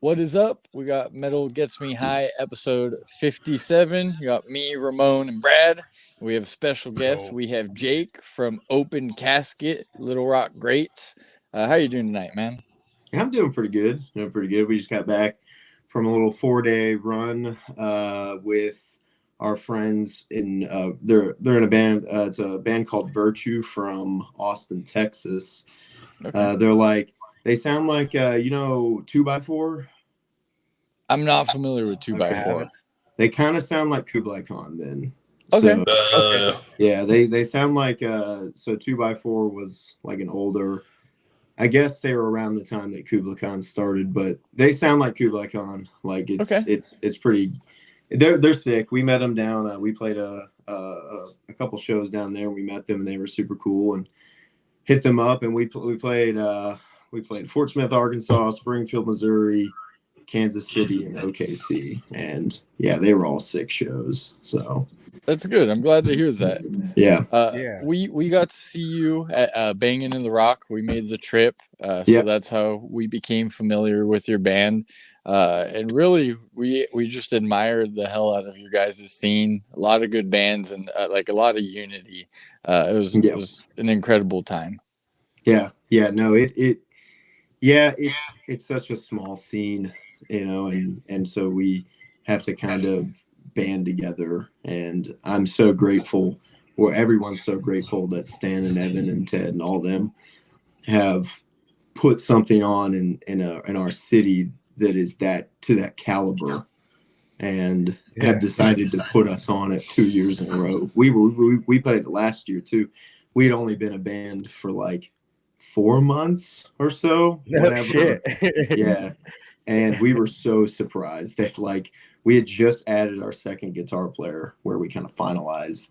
What is up? We got Metal Gets Me High episode 57. You got me, Ramon, and Brad. We have a special guest. We have Jake from Open Kasket, Little Rock Greats. How you doing tonight, man? I'm doing pretty good. We just got back from a little 4-day run with our friends in they're in a band. It's a band called Virtue from Austin, Texas. Okay. They sound like 2x4. I'm not familiar with 2x4. They kind of sound like Kublai Khan then. Okay. So, yeah, they sound like so 2x4 was like an older. I guess they were around the time that Kublai Khan started, but they sound like Kublai Khan. Like it's pretty. They're sick. We met them down. We played a couple shows down there. We met them and they were super cool and hit them up. And we played Fort Smith, Arkansas, Springfield, Missouri, Kansas City, and OKC. And yeah, they were all sick shows. So that's good. I'm glad to hear that. Yeah. We got to see you at Banging in the Rock. We made the trip. So that's how we became familiar with your band. And really, we just admired the hell out of your guys' scene. A lot of good bands and like a lot of unity. It was an incredible time. Yeah. No, it's such a small scene, and so we have to kind of band together, and I'm so grateful, or everyone's so grateful that Stan and Evan and Ted and all them have put something on in our city that is to that caliber, and have decided to put us on it 2 years in a row. We played it last year too. We'd only been a band for like 4 months or so. Shit. Yeah. And we were so surprised that we had just added our second guitar player where we kind of finalized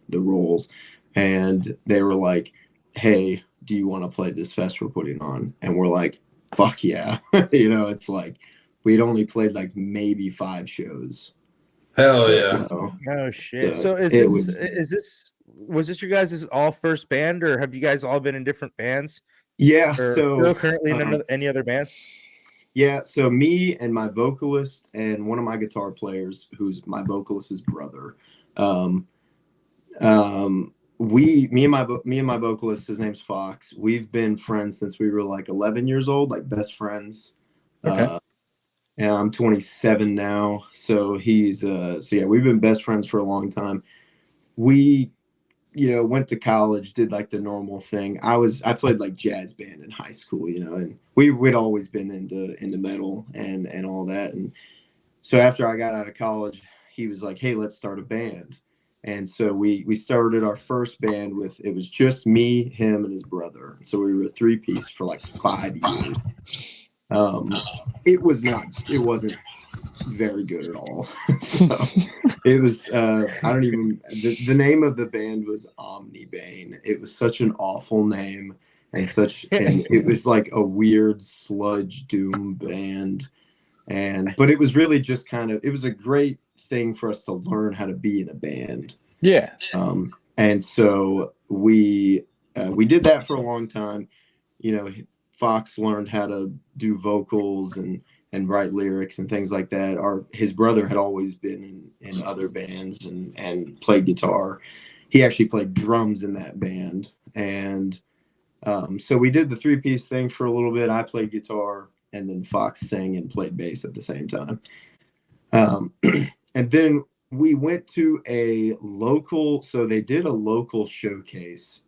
the roles. And they were like, hey, do you want to play this fest we're putting on? And we're like, fuck yeah. It's like we'd only played like maybe 5 shows. Hell yeah. Oh shit. So was this your guys' all first band, or have you guys all been in different bands? Yeah. Or still currently in any other bands? Yeah, so me and my vocalist and one of my guitar players, who's my vocalist's brother, me and my vocalist, his name's Fox. We've been friends since we were like 11 years old, like best friends. Okay. And I'm 27 now, so we've been best friends for a long time. We went to college, did like the normal thing. I played like jazz band in high school, and we'd always been into metal and all that. And so after I got out of college, he was like, hey, let's start a band. And so we started our first band it was just me, him, and his brother. So we were a 3-piece for like 5 years. It wasn't very good at all. So it was the name of the band was Omnibane. It was such an awful name and it was like a weird sludge doom band, but it was really just it was a great thing for us to learn how to be in a band. And so we did that for a long time. Fox learned how to do vocals and write lyrics and things like that. His brother had always been in other bands and played guitar. He actually played drums in that band. And so we did the 3-piece thing for a little bit. I played guitar, and then Fox sang and played bass at the same time. And then we went to so they did a local showcase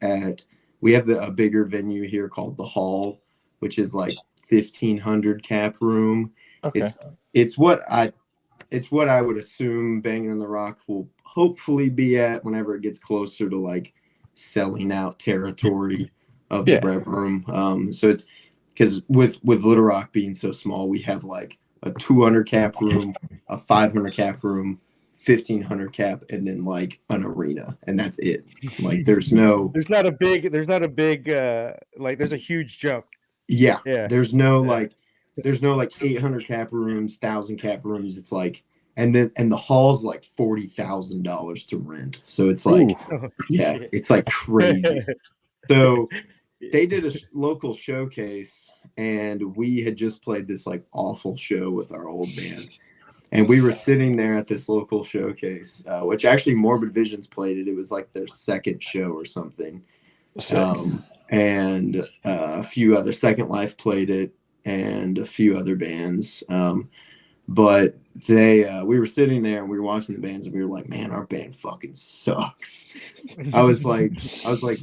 we have a bigger venue here called The Hall, which is like 1,500 cap room. Okay. It's what I would assume Banging in the Rock will hopefully be at whenever it gets closer to like selling out territory of the Rev Room. So it's because with Little Rock being so small, we have like a 200 cap room, a 500 cap room, 1,500 cap, and then like an arena, and that's it. Like there's a huge jump. Yeah. There's no 800 cap rooms, 1,000 cap rooms. It's like, and the hall's like $40,000 to rent. So it's like, it's like crazy. So they did a local showcase, and we had just played this like awful show with our old band. And we were sitting there at this local showcase, which actually Morbid Visions played it. It was like their second show or something. And a few other, Second Life played it, and a few other bands. But we were sitting there and we were watching the bands, and we were like, man, our band fucking sucks. I was like,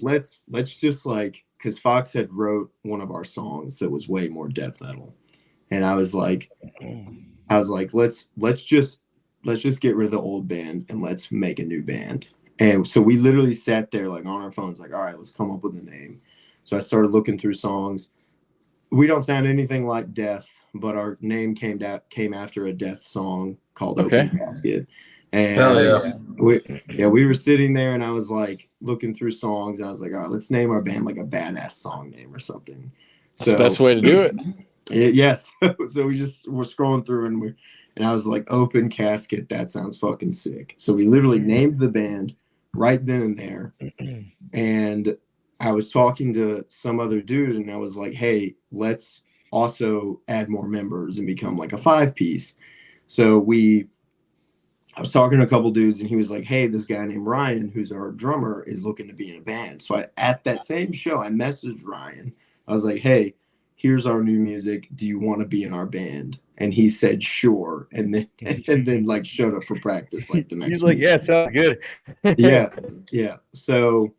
let's just like, because Fox had wrote one of our songs that was way more death metal. And I was like, let's just get rid of the old band and let's make a new band. And so we literally sat there like on our phones, like, all right, let's come up with a name. So I started looking through songs. We don't sound anything like Death, but our name came after a Death song called Open Kasket. And we were sitting there, and I was like looking through songs, and I was like, all right, let's name our band like a badass song name or something. That's the best way to do it. Yes. So we're scrolling through, and I was like, Open Kasket, that sounds fucking sick. So we literally named the band right then and there. And I was talking to some other dude, and I was like, hey, let's also add more members and become like a 5-piece. So I was talking to a couple dudes, and he was like, hey, this guy named Ryan, who's our drummer, is looking to be in a band. So at that same show, I messaged Ryan. I was like, hey, here's our new music. Do you want to be in our band? And he said, sure. And then like showed up for practice like the next He's like, week. yeah, sounds good. Yeah. So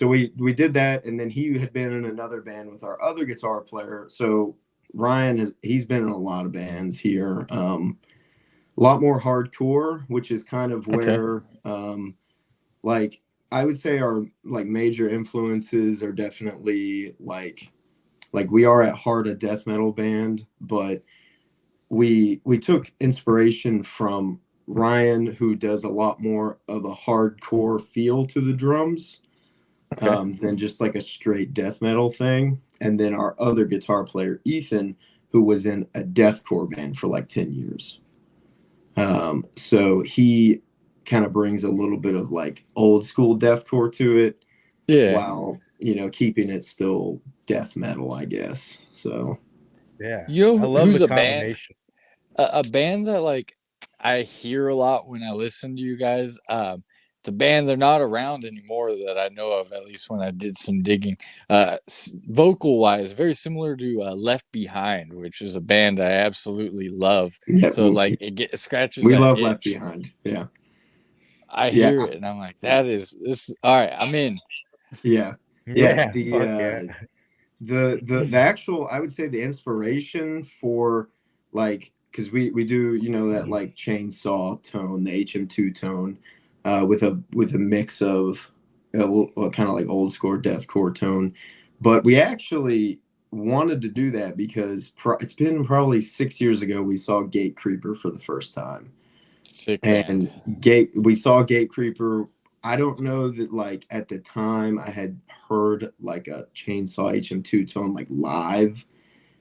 we did that, and then he had been in another band with our other guitar player. So Ryan he's been in a lot of bands here. A lot more hardcore, which is kind of where like I would say our like major influences are definitely like we are at heart a death metal band, but we took inspiration from Ryan, who does a lot more of a hardcore feel to the drums than just like a straight death metal thing. And then our other guitar player, Ethan, who was in a deathcore band for like 10 years. So he kind of brings a little bit of like old school deathcore to it, while keeping it still death metal, I guess. So yeah, I love the combination. A band that like I hear a lot when I listen to you guys. It's a band, they're not around anymore that I know of, at least when I did some digging. Vocal wise, very similar to Left Behind, which is a band I absolutely love. So like it scratches. We that love itch. Left Behind. Yeah. I hear it and I'm like, this all right, I'm in. Yeah. The actual, I would say the inspiration for like, because we do that like chainsaw tone, the HM2 tone, with a mix of kind of like old school deathcore tone. But we actually wanted to do that because it's been probably 6 years ago we saw Gate Creeper for the first time. Sick and band. We saw Gate Creeper. I don't know that like at the time I had heard like a chainsaw HM2 tone like live,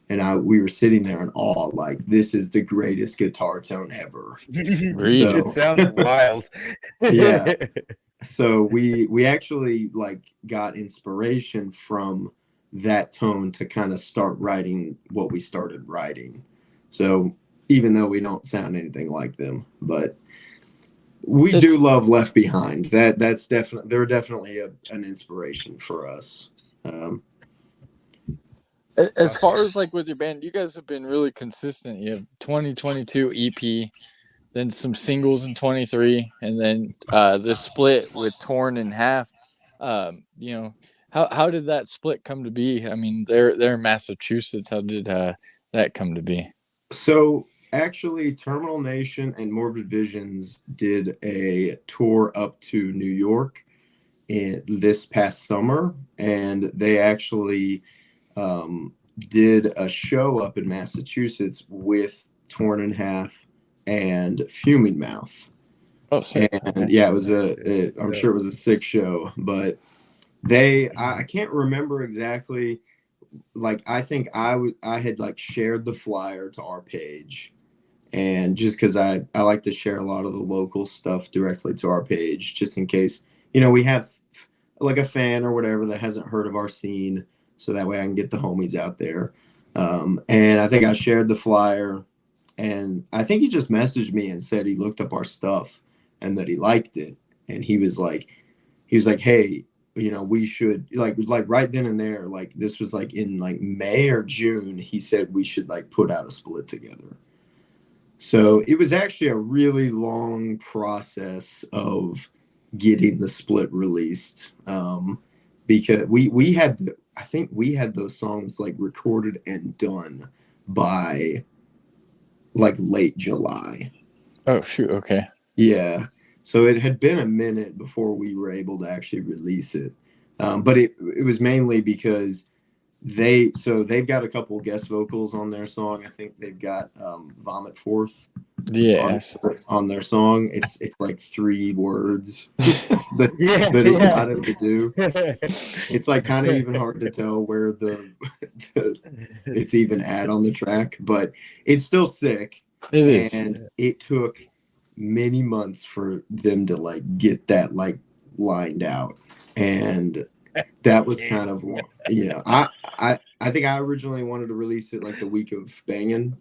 and we were sitting there in awe, like this is the greatest guitar tone ever. It sounds wild. Yeah. So we actually like got inspiration from that tone to kind of start writing what we started writing. So even though we don't sound anything like them, but we do love Left Behind. That's definitely, they're definitely an inspiration for us. As far as like with your band, you guys have been really consistent. You have 2022 EP, then some singles in 23, and then the split with Torn in Half. How did that split come to be? I mean, they're in Massachusetts. How did that come to be? So actually, Terminal Nation and Morbid Visions did a tour up to New York this past summer, and they actually did a show up in Massachusetts with Torn in Half and Fuming Mouth. Oh, sick. And yeah, it was I'm sure it was a sick show, but I can't remember exactly. Like, I think I had like shared the flyer to our page, and just because I like to share a lot of the local stuff directly to our page, just in case, we have like a fan or whatever that hasn't heard of our scene, so that way I can get the homies out there. And I think I shared the flyer, and I think he just messaged me and said he looked up our stuff and that he liked it. And he was like, hey, we should like right then and there, like this was like in like May or June, he said we should like put out a split together. So it was actually a really long process of getting the split released, because we had I think we had those songs like recorded and done by like late July. Oh shoot, okay. Yeah. So it had been a minute before we were able to actually release it. But it was mainly because they've got a couple guest vocals on their song. I think they've got Vomit Forth Yes. on their song. It's like 3 words that it's got him to do. It's like kind of even hard to tell where it's even at on the track, but it's still sick. It is. And it took many months for them to like get that like lined out. And that was kind of, I think I originally wanted to release it like the week of Bangin'.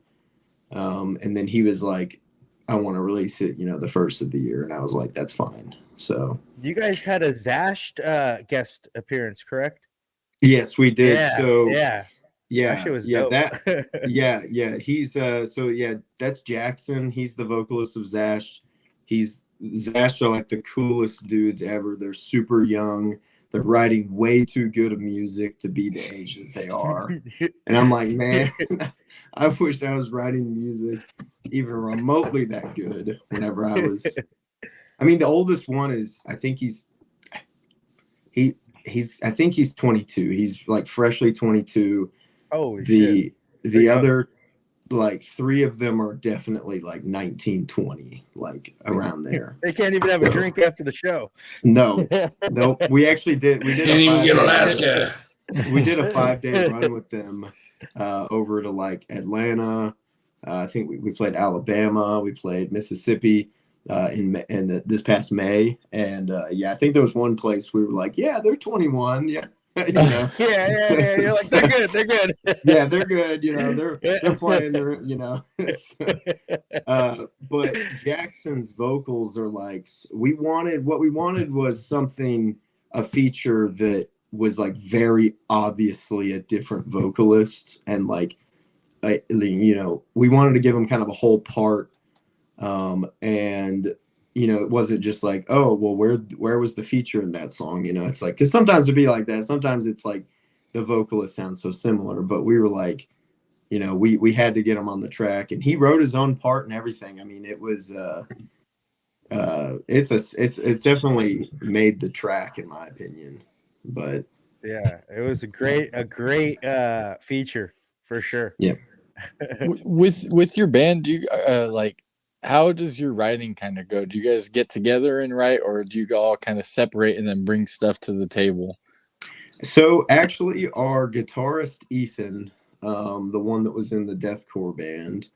And then he was like, I want to release it, the first of the year. And I was like, that's fine. So you guys had a Zashed guest appearance, correct? Yes, we did. Yeah, so yeah. Yeah, was yeah, dope. that, he's that's Jackson. He's the vocalist of Zash. Zash are like the coolest dudes ever. They're super young. They're writing way too good of music to be the age that they are. And I'm like, man, I wish I was writing music even remotely that good whenever I was. I mean, the oldest one is, I think he's 22. He's like freshly 22. Holy shit. The other like 3 of them are definitely like 19, 20, like around there. They can't even have a drink after the show. No. We actually did. We did Can't even get Alaska. We did a 5-day run with them over to like Atlanta. I think we played Alabama. We played Mississippi in this past May. And I think there was one place we were like, yeah, they're 21. Yeah. Yeah. You're like, they're good. Yeah, they're good. They're playing. But Jackson's vocals are like, what we wanted was something, a feature that was like very obviously a different vocalist, and like, we wanted to give him kind of a whole part, and it wasn't just like, oh, well, where was the feature in that song? It's like, because sometimes it'd be like that. Sometimes it's like the vocalist sounds so similar, but we were like, we had to get him on the track, and he wrote his own part and everything. I mean, it was, it's definitely made the track in my opinion, but yeah, it was a great feature for sure. Yeah. With your band, do you like, how does your writing kind of go? Do you guys get together and write, or do you all kind of separate and then bring stuff to the table? So actually, our guitarist Ethan, the one that was in the deathcore band,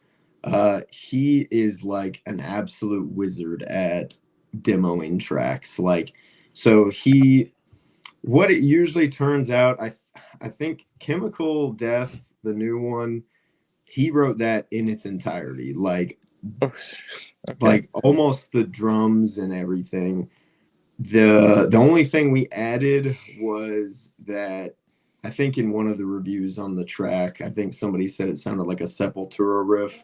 he is like an absolute wizard at demoing tracks. Like, so what it usually turns out, I think Chemical Death, the new one, he wrote that in its entirety, like, like almost the drums and everything. The only thing we added was that, I think in one of the reviews on the track, I think somebody said it sounded like a Sepultura riff,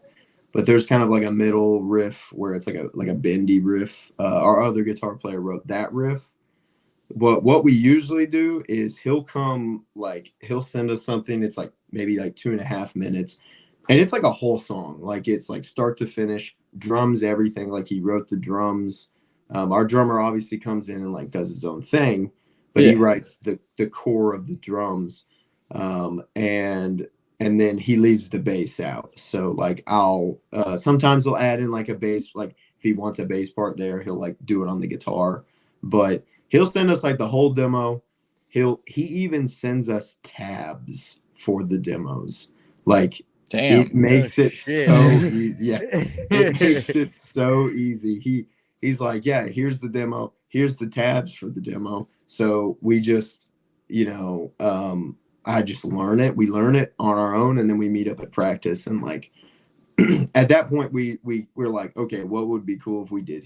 but there's kind of like a middle riff where it's like a bendy riff. Our other guitar player wrote that riff. But what we usually do is he'll send us something. It's like maybe like 2.5 minutes. And it's like a whole song. Like, it's like start to finish, drums, everything. Like, he wrote the drums. Our drummer obviously comes in and like does his own thing, but he writes the core of the drums. And then he leaves the bass out. So like, sometimes he'll add in like a bass, like if he wants a bass part there, he'll like do it on the guitar, but he'll send us like the whole demo. He even sends us tabs for the demos. Like, damn, it makes it so easy. Yeah, it makes it so easy. He's like, yeah, here's the demo. Here's the tabs for the demo. So we just, I I just learn it. We learn it on our own, and then we meet up at practice. And like at that point, we're like, okay, what would be cool if we did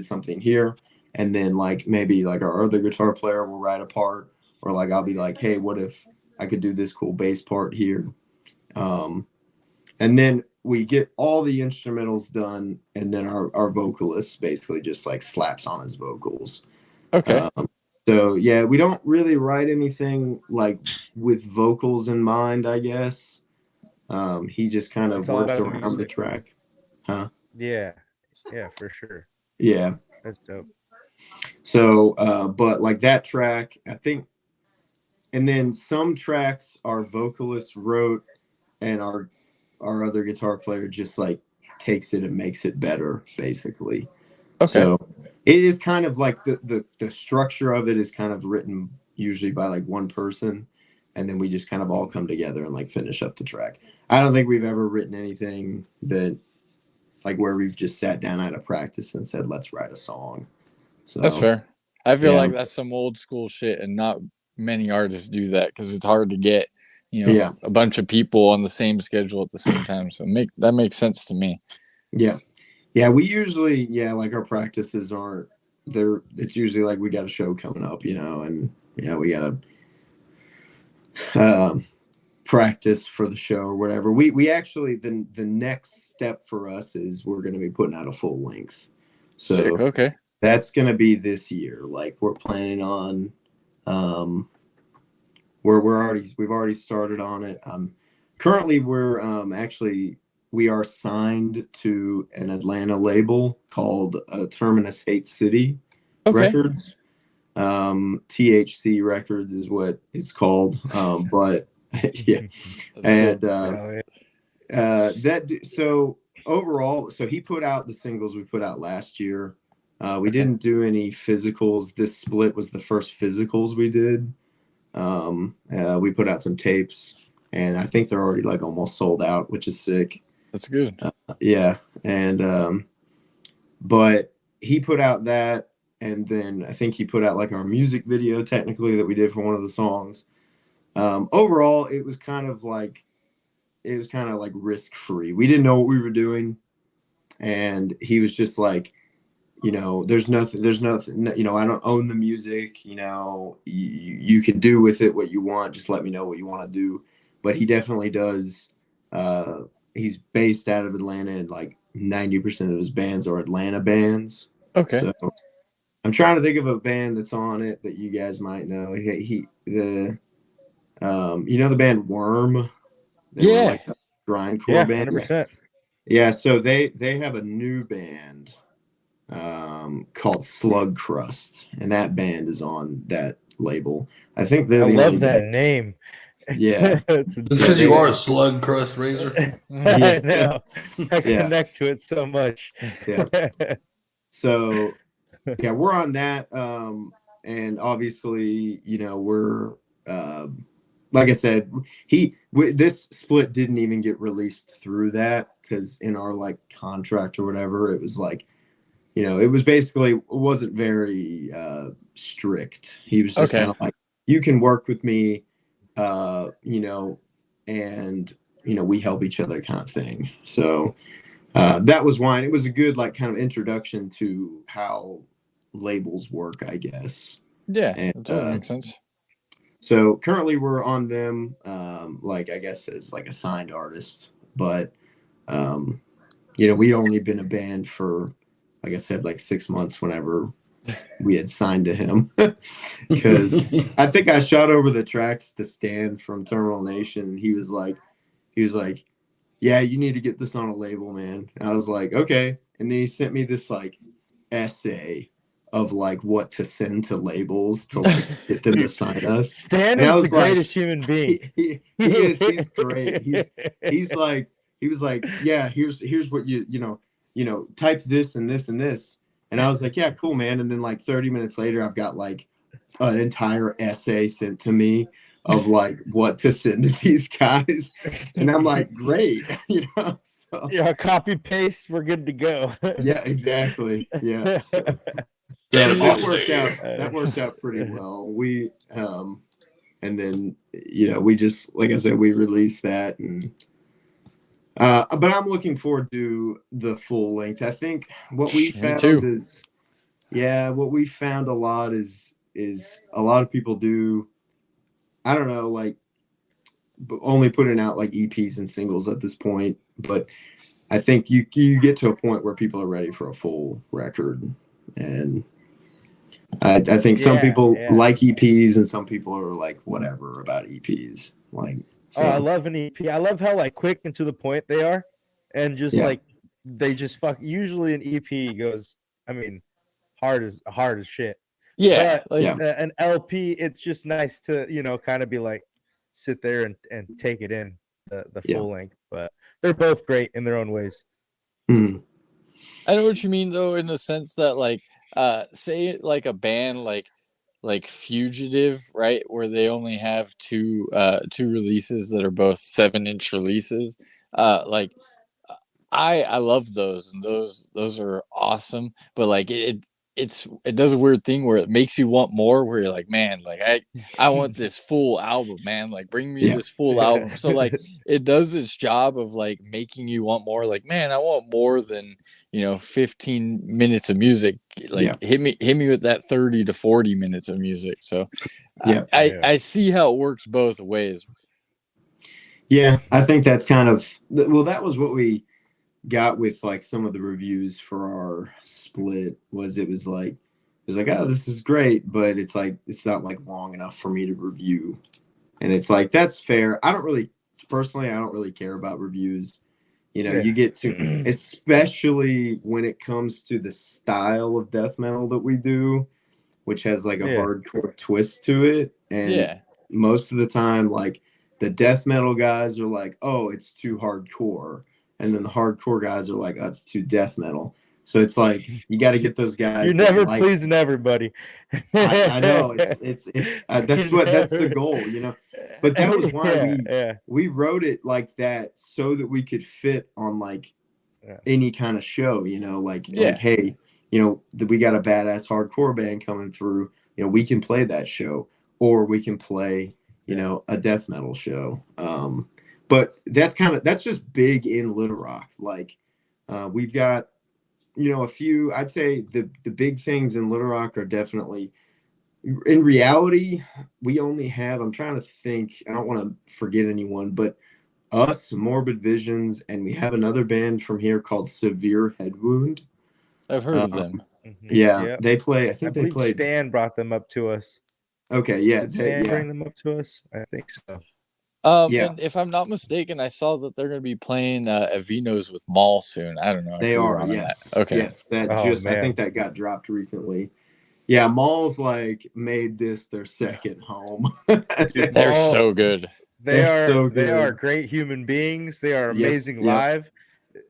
something here, and then like maybe like our other guitar player will write a part, or like I'll be like, hey, what if I could do this cool bass part here, and then we get all the instrumentals done, and then our vocalist basically just like slaps on his vocals. Okay. So yeah, we don't really write anything like with vocals in mind, I guess. He just kind of works around the track. Huh? Yeah, for sure. Yeah. That's dope. So, but like that track, I think, and then some tracks our vocalist wrote, and our other guitar player just like takes it and makes it better, basically. Okay. So it is kind of like the structure of it is kind of written usually by like one person, and then we just kind of all come together and like finish up the track. I don't think we've ever written anything that like where we've just sat down at a practice and said, let's write a song. So that's fair. I feel like that's some old school shit, and not many artists do that because it's hard to get, a bunch of people on the same schedule at the same time. So that makes sense to me. Yeah. Yeah, we usually, like our practices aren't there. It's usually like we got a show coming up, and we got to practice for the show or whatever. We actually the next step for us is we're going to be putting out a full length. So sick. Okay, that's going to be this year. Like we're planning on, we've already started on it. Currently we're actually. We are signed to an Atlanta label called Terminus Hate City Records. THC Records is what it's called. But yeah, and so overall, so he put out the singles we put out last year. We didn't do any physicals. This split was the first physicals we did. We put out some tapes, and I think they're already like almost sold out, which is sick. That's good. Yeah. And, but he put out that, and then I think he put out like our music video technically that we did for one of the songs. Overall, it was kind of like risk free. We didn't know what we were doing. And he was just like, there's nothing, I don't own the music, you can do with it what you want. Just let me know what you want to do. But he definitely does, he's based out of Atlanta, and like 90% of his bands are Atlanta bands. Okay. So I'm trying to think of a band that's on it that you guys might know. The band Worm? They were like a grindcore band. 100%. Yeah, so they have a new band called Slug Crust, and that band is on that label. I think I love that name. Yeah. It's because you are a slug crust razor. I know. I connect to it so much. Yeah. So yeah, we're on that. And obviously, we're like I said, this split didn't even get released through that, because in our like contract or whatever, it was like, it was basically, it wasn't very strict. He was just kind of like, you can work with me, and we help each other kind of thing. So that was why it was a good like kind of introduction to how labels work, I guess. Yeah, that makes sense. So currently we're on them, like I guess as like a signed artist, but we'd only been a band for, like I said, like 6 months whenever we had signed to him, because I think I shot over the tracks to Stan from Terminal Nation, and he was like, yeah, you need to get this on a label, man. And I was like, okay. And then he sent me this like essay of like what to send to labels to like get them to sign us. Stan is the greatest human being. He is. He's great. He was like, yeah, here's what type this and this and this. And I was like, yeah, cool, man. And then like 30 minutes later, I've got like an entire essay sent to me of like what to send to these guys. And I'm like, great, So, yeah, copy paste, we're good to go. Yeah, exactly. Yeah. So that worked out pretty well. We and then we just, like I said, we released that, and but I'm looking forward to the full length. I think what we found is, what we found a lot is a lot of people do, I don't know, like only putting out like EPs and singles at this point, but I think you get to a point where people are ready for a full record, and I think some people like EPs and some people are like whatever about EPs. Like, so. Oh, I love an EP. I love how like quick and to the point they are, and just like they just Usually an EP goes, I mean, hard as shit. Yeah, but an LP, it's just nice to kind of be like sit there and take it in the full length. But they're both great in their own ways. Mm. I know what you mean though, in the sense that like say like a band like Fugitive, right, where they only have two releases that are both 7-inch releases. Like I love those, and those are awesome, but like it does a weird thing where it makes you want more, where you're like, man, like I want this full album, man, like bring me this full album. So like it does its job of like making you want more, like, man, I want more than 15 minutes of music, like hit me with that 30 to 40 minutes of music. So I see how it works both ways. I think that's kind of, well, that was what we got with like some of the reviews for our split. It was like, oh, this is great, but it's like it's not like long enough for me to review. And it's like, that's fair. I don't really care about reviews. You get to, especially when it comes to the style of death metal that we do, which has like a hardcore twist to it. And most of the time, like the death metal guys are like, oh, it's too hardcore. And then the hardcore guys are like, oh, it's too death metal. So it's like, you got to get those guys. You're never pleasing everybody. I know it's that's the goal, but that was why we wrote it like that, so that we could fit on like any kind of show, like, hey, we got a badass hardcore band coming through, we can play that show, or we can play, a death metal show. But that's just big in Little Rock. Like, we've got, a few, I'd say the big things in Little Rock are definitely, in reality, we only have, I'm trying to think, I don't want to forget anyone, but us, Morbid Visions, and we have another band from here called Severe Head Wound. I've heard of them. They play, I believe Stan brought them up to us. Okay, Did Stan bring them up to us? I think so. And if I'm not mistaken, I saw that they're going to be playing Avino's with Maul soon. I don't know. They are, yes. Okay. Yes, I think that got dropped recently. Yeah, Maul's like made this their second home. They're so good. They are great human beings. They are amazing live.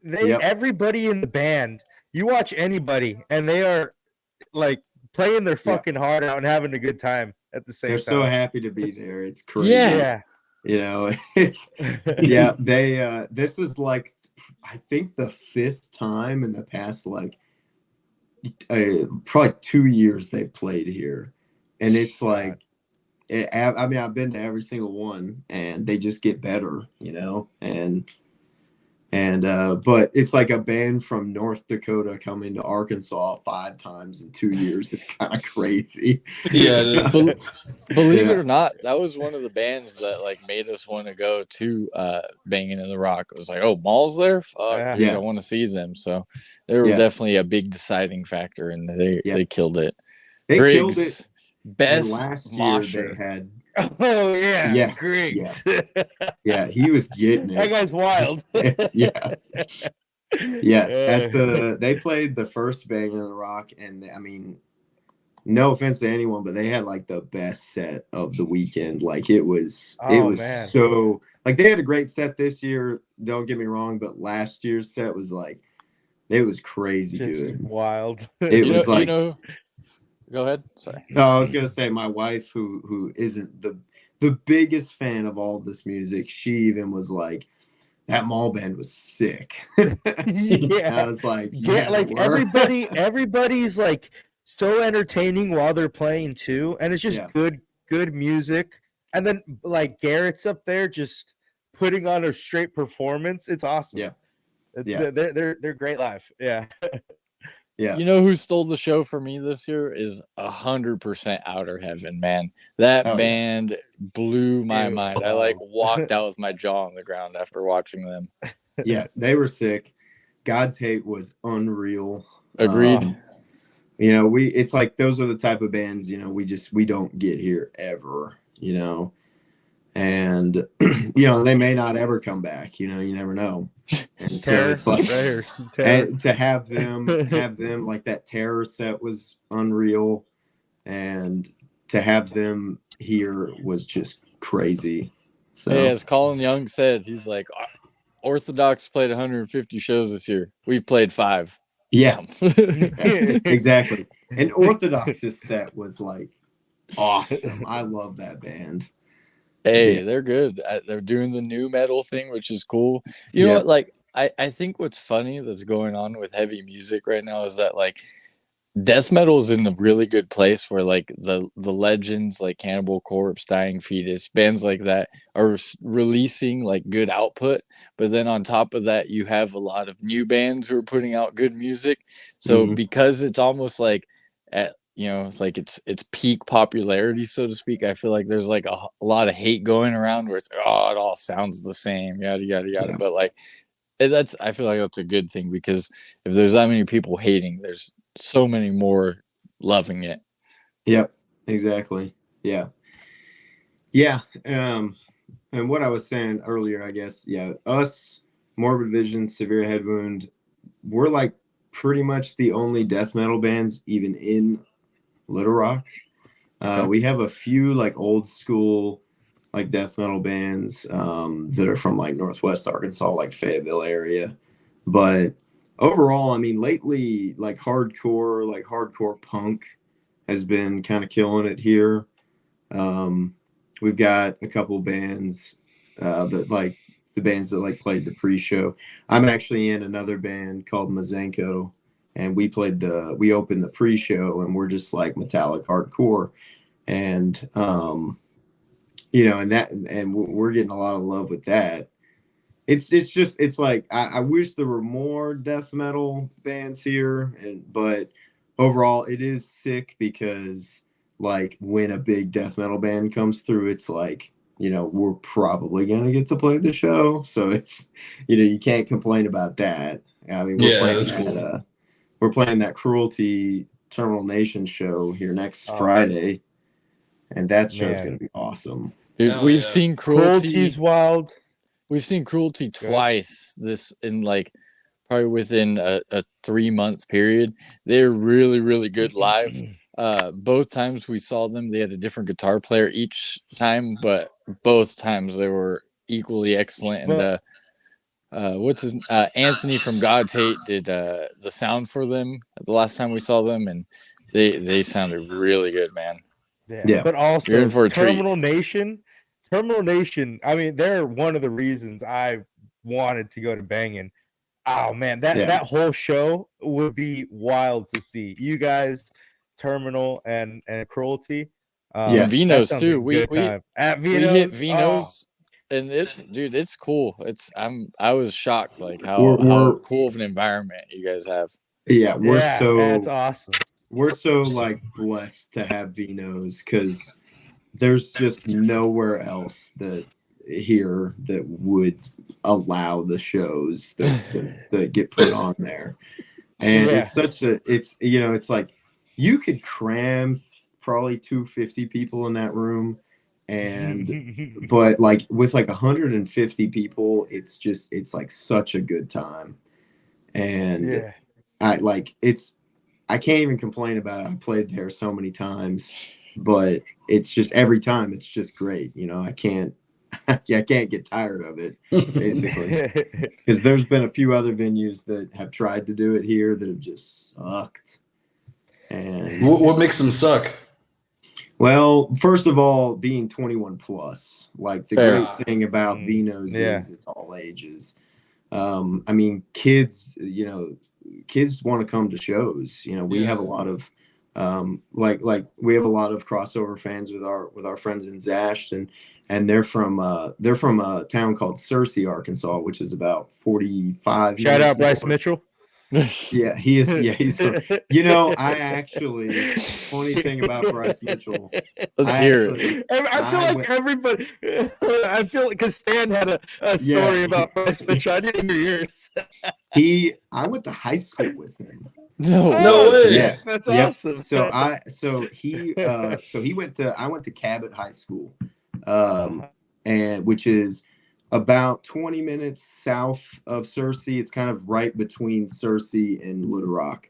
Everybody in the band, you watch anybody, and they are like playing their fucking heart out and having a good time at the same time. They're so happy to be there. It's crazy. This is like, I think the 5th time in the past like probably 2 years they've played here, and it's like, I mean, I've been to every single one, and they just get better, and but it's like a band from North Dakota coming to Arkansas 5 times in 2 years is kind of crazy. Believe it or not, that was one of the bands that like made us want to go to Banging in the Rock. It was like, oh, Maul's there? Fuck, I want to see them. So they were definitely a big deciding factor, and they killed it. They Griggs, killed it. Best last year mosher. they had. Oh yeah, Griggs. Yeah, he was getting it. That guy's wild. They played the first Bang in the Rock, and I mean, no offense to anyone, but they had like the best set of the weekend. Like it was so like they had a great set this year. Don't get me wrong, but last year's set was like, it was crazy good, wild. It was like. Go ahead. Sorry. No, I was gonna say my wife, who isn't the biggest fan of all this music, she even was like, that Maul band was sick. I was like, like everybody's like so entertaining while they're playing too, and it's just good music. and then like Garrett's up there just putting on a straight performance. It's awesome. They're great live. Yeah. You know who stole the show for me this year is 100% Outer Heaven, man. That band blew my mind. I like walked out with my jaw on the ground after watching them. Yeah, they were sick. God's Hate was unreal. Agreed. You know, it's like those are the type of bands, you know, we don't get here ever, you know. And you know, they may not ever come back, you know, you never know. And so it's like and to have them like that Terror set was unreal, and to have them here was just crazy. So hey, as Colin Young said, he's like, Orthodox played 150 shows this year. We've played 5. Yeah. Exactly. And Orthodox's set was like awesome. I love that band. Hey, they're good. They're doing the new metal thing, which is cool. You know what? Like, I think what's funny that's going on with heavy music right now is that like death metal is in a really good place where like the legends like Cannibal Corpse, Dying Fetus, bands like that are releasing like good output. But then on top of that, you have a lot of new bands who are putting out good music. So because it's almost like at like it's peak popularity, so to speak, I feel like there's like a lot of hate going around where it's it all sounds the same, yada yada yada. But like I feel like that's a good thing, because if there's that many people hating, there's so many more loving it. Yep, exactly. Yeah. And what I was saying earlier, I guess, us, Morbid Vision, Severe Head Wound, we're like pretty much the only death metal bands even in Little Rock. We have a few like old school like death metal bands that are from like Northwest Arkansas, like Fayetteville area. But overall, I mean, lately, like hardcore punk has been kind of killing it here. We've got a couple bands that like the bands that like played the pre-show. I'm actually in another band called Mgmh, and we opened the pre-show, and we're just like metallic hardcore. And you know, and we're getting a lot of love with that. It's like I wish there were more death metal bands here, but overall it is sick, because like when a big death metal band comes through, it's like, you know, we're probably gonna get to play the show, so it's, you know, you can't complain about that. I mean, we're playing that Cruelty Terminal Nation show here next Friday, and that show's gonna be awesome. Dude, we've seen Cruelty's wild. We've seen Cruelty twice this in like probably within a 3-month period. They're really, really good live. Both times we saw them, they had a different guitar player each time, but both times they were equally excellent. And Anthony from God's Hate did the sound for them the last time we saw them, and they sounded really good, man. Yeah. But also you're in for a Terminal Nation. I mean, they're one of the reasons I wanted to go to Bangin'. Oh man, that whole show would be wild to see. You guys, Terminal and Cruelty. And Vino's too. We at Vino's. We hit Vino's, and it's cool. I was shocked like how cool of an environment you guys have. Yeah, that's awesome. We're so like blessed to have Vino's, because there's just nowhere else that would allow the shows that get put on there. And it's like you could cram probably 250 people in that room, but like with like 150 people, it's like such a good time. And I can't even complain about it. I played there so many times, but it's just every time it's just great. You know, I can't get tired of it, basically, because there's been a few other venues that have tried to do it here that have just sucked. And what makes them suck? Well, first of all, being 21 plus, like the great thing about Vino's is it's all ages. I mean, kids want to come to shows. You know, we have a lot of Like we have a lot of crossover fans with our friends in Zasht, and they're from a town called Searcy, Arkansas, which is about 45 Shout minutes out Bryce north. Mitchell. Yeah, he is. Yeah, he's from. I actually, funny thing about Bryce Mitchell. Let's hear it. I feel like everybody. I feel like because Stan had a story about Bryce Mitchell. I didn't hear yours. I went to high school with him. No way. Yeah, that's awesome. I went to Cabot High School, and which is about 20 minutes south of Searcy. It's kind of right between Searcy and Little Rock.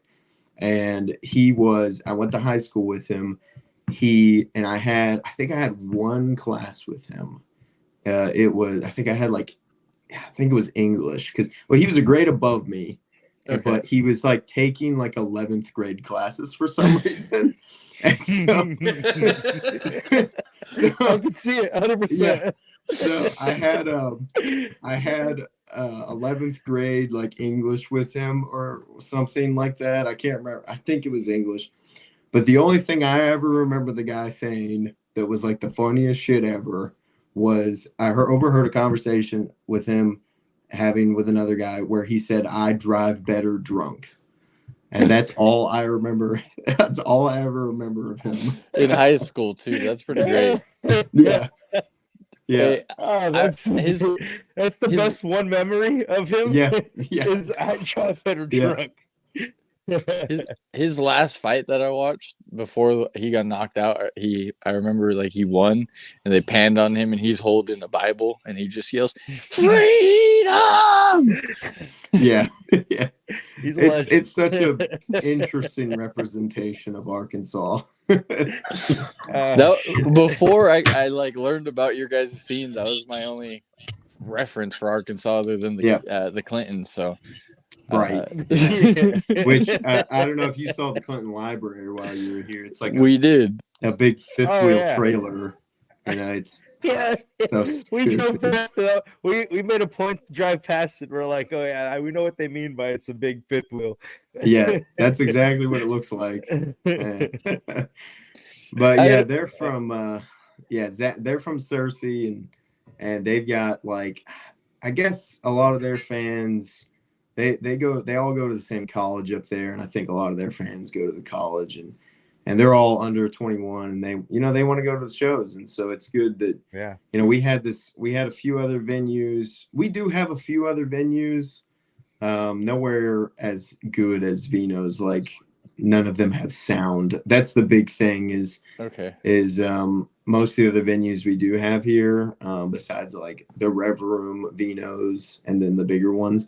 And I went to high school with him. I think I had one class with him. I think it was English because, he was a grade above me, but he was like taking like 11th grade classes for some reason. And so I could see it 100%. Yeah. So I had 11th grade like English with him or something like that. I can't remember. I think it was English. But the only thing I ever remember the guy saying that was like the funniest shit ever was I overheard a conversation with him having with another guy where he said, "I drive better drunk." And that's all I remember. That's all I ever remember of him. In high school too. That's pretty great. Yeah. Yeah. Hey, that's the best one memory of him. Yeah. Is I drive better drunk. His last fight that I watched before he got knocked out, I remember like he won and they panned on him and he's holding a Bible and he just yells, "Freedom!" Yeah. It's such a an interesting representation of Arkansas. Before I like learned about your guys' scene, that was my only reference for Arkansas other than the Clintons. So right. Which I don't know if you saw the Clinton Library while you were here. It's like we did a big fifth wheel trailer. It's so we drove past it. We made a point to drive past it. We're like, oh yeah, we know what they mean by it's a big fifth wheel. Yeah, that's exactly what it looks like. But yeah, they're from they're from Searcy, and they've got like, I guess a lot of their fans they all go to the same college up there, and I think a lot of their fans go to the college, and they're all under 21, and they want to go to the shows, and so it's good that we had a few other venues. We do have a few other venues, nowhere as good as Vino's. Like none of them have sound. That's the big thing is most of the other venues we do have here, besides like the Rev Room, Vino's, and then the bigger ones,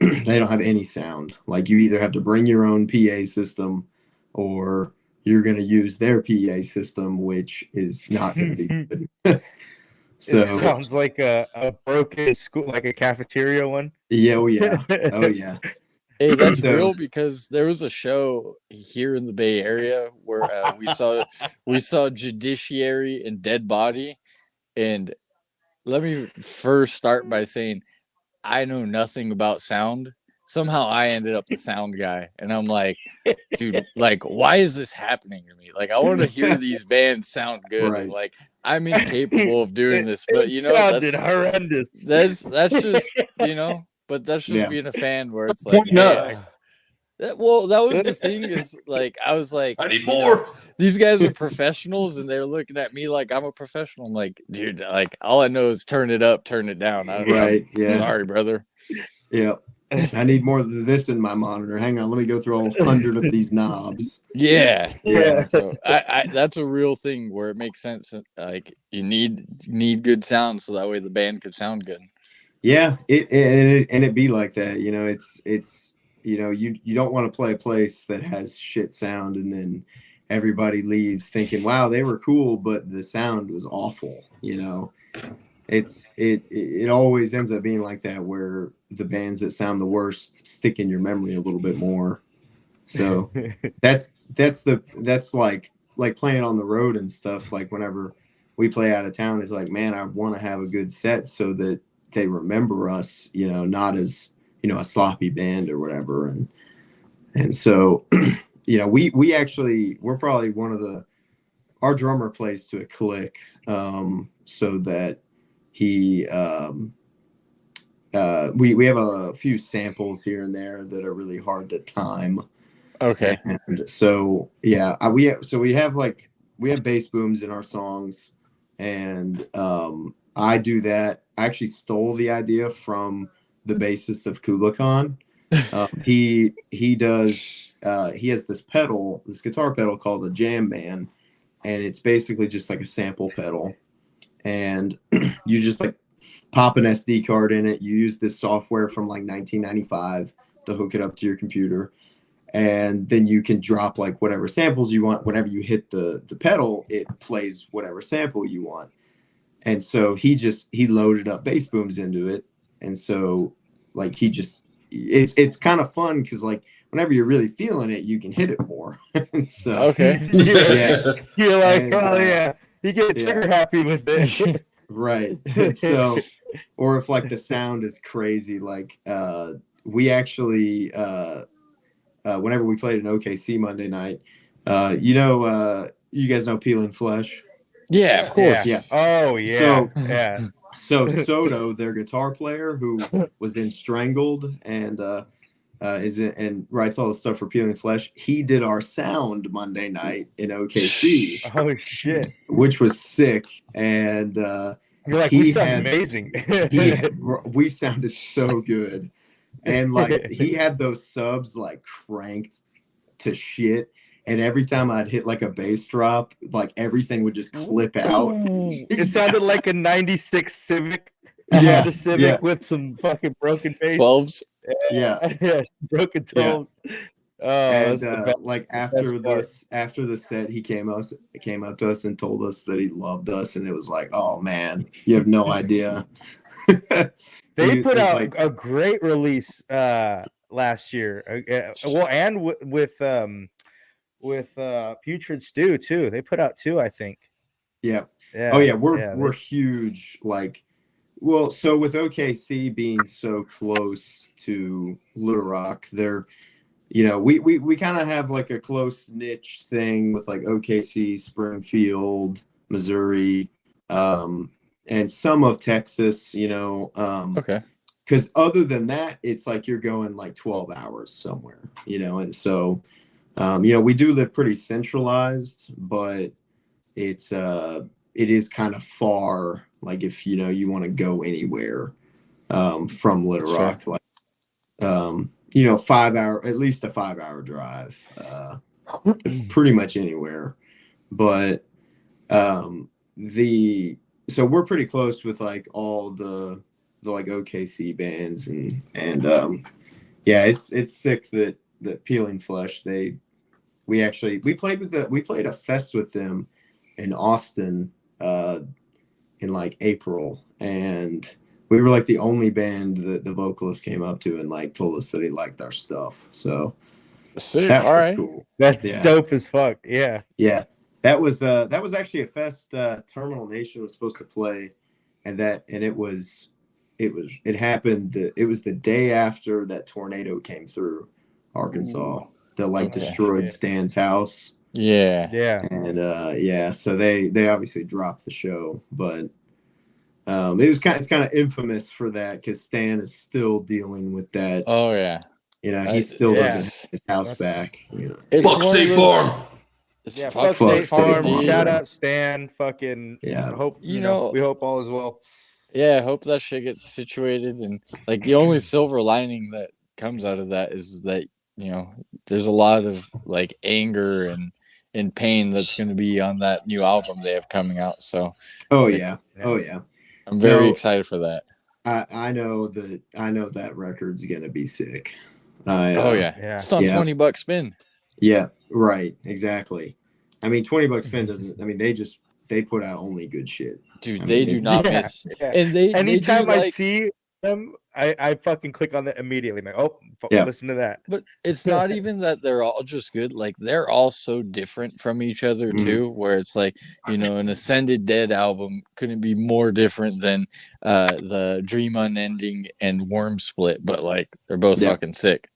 they don't have any sound. Like you either have to bring your own PA system or you're going to use their PA system, which is not going to be good. So it sounds like a broken school, like a cafeteria one. Yeah. Oh yeah. Hey, that's real because there was a show here in the Bay Area where we saw Judiciary and Dead Body, and let me first start by saying I know nothing about sound. Somehow I ended up the sound guy, and I'm like, dude, like, why is this happening to me? Like, I want to hear these bands sound good. Right. And, like, I'm incapable of doing this, but that's horrendous. That's just but that's just being a fan where it's like, hey, that was the thing is like I was like, I need more. These guys are professionals and they're looking at me like I'm a professional. I'm like, dude, like all I know is turn it up, turn it down. Sorry, brother. Yeah. I need more of this in my monitor. Hang on, let me go through all 100 of these knobs. Yeah. So I that's a real thing where it makes sense. Like you need good sound so that way the band could sound good. Yeah, it be like that. It's you don't want to play a place that has shit sound and then everybody leaves thinking, wow, they were cool, but the sound was awful. It always ends up being like that where the bands that sound the worst stick in your memory a little bit more. So that's like playing on the road and stuff. Like whenever we play out of town, it's like, man, I want to have a good set so that they remember us, not as, a sloppy band or whatever. And so you know, we're probably one of our drummer plays to a click, so that he we have a few samples here and there that are really hard to time. Okay. And so yeah, we have bass booms in our songs, and I do that. I actually stole the idea from the bassist of Kulakan. He has this guitar pedal called the Jam Band, and it's basically just like a sample pedal, and you just like pop an SD card in it. You use this software from like 1995 to hook it up to your computer, and then you can drop like whatever samples you want. Whenever you hit the pedal, it plays whatever sample you want. And so he loaded up bass booms into it, and so like it's kind of fun because like whenever you're really feeling it, you can hit it more. And so Okay. Yeah. You're like, oh yeah, you get trigger happy with it. Right. So, or if like the sound is crazy, like we actually whenever we played in OKC Monday night, you guys know Peeling Flesh? Yeah, of course. Yeah. Oh yeah. So Soto, their guitar player who was in Strangled and and writes all the stuff for Peeling Flesh, he did our sound Monday night in OKC. Oh shit. Which was sick. And you're like, we sound amazing. We sounded so good. And like he had those subs like cranked to shit. And every time I'd hit like a bass drop, like everything would just clip out. It sounded like a 96 Civic. Yeah, a Civic with some fucking broken bass. 12s. Yeah. Broken 12s. Yeah. Oh, and that's the best, like after the set, he came up to us and told us that he loved us, and it was like, oh man, you have no idea. They put out like a great release last year. Well, and with Putrid Stew too. They put out 2, I think. Yeah. Oh yeah, we're huge. Like, well, so with OKC being so close to Little Rock, they're, we kind of have like a close niche thing with like OKC, Springfield, Missouri, and some of Texas, Okay. Because other than that, it's like you're going like 12 hours somewhere, and so, we do live pretty centralized, but it is kind of far. Like if, you want to go anywhere from Little Rock, like, at least a 5-hour drive, pretty much anywhere. But so we're pretty close with like all the like OKC bands and yeah, it's sick that Peeling Flesh, we played a fest with them in Austin in like April, and we were like the only band that the vocalist came up to and like told us that he liked our stuff. So sick. That all was right. cool. That's dope as fuck. Yeah. Yeah. That was actually a fest Terminal Nation was supposed to play, and it happened. It was the day after that tornado came through Arkansas that like destroyed Stan's house. Yeah. And so they obviously dropped the show, but it's kind of infamous for that because Stan is still dealing with that. Oh yeah. He still doesn't have his house back. Fuck State Farm. Fuck State Farm. Shout out Stan. Fucking yeah. Hope we hope all is well. Yeah, hope that shit gets situated, and like the only silver lining that comes out of that is that there's a lot of like anger and pain that's going to be on that new album they have coming out. So oh yeah. I'm very excited for that. I know that record's gonna be sick. It's on $20 spin. Yeah, right, exactly. I mean, $20 spin doesn't. I mean, they put out only good shit, dude. They do not miss. Yeah. And anytime I see them, I fucking click on that immediately. I'm like, listen to that. But it's not even that they're all just good. Like they're all so different from each other too. Where it's like an Ascended Dead album couldn't be more different than the Dream Unending and Worm Split. But like they're both fucking sick.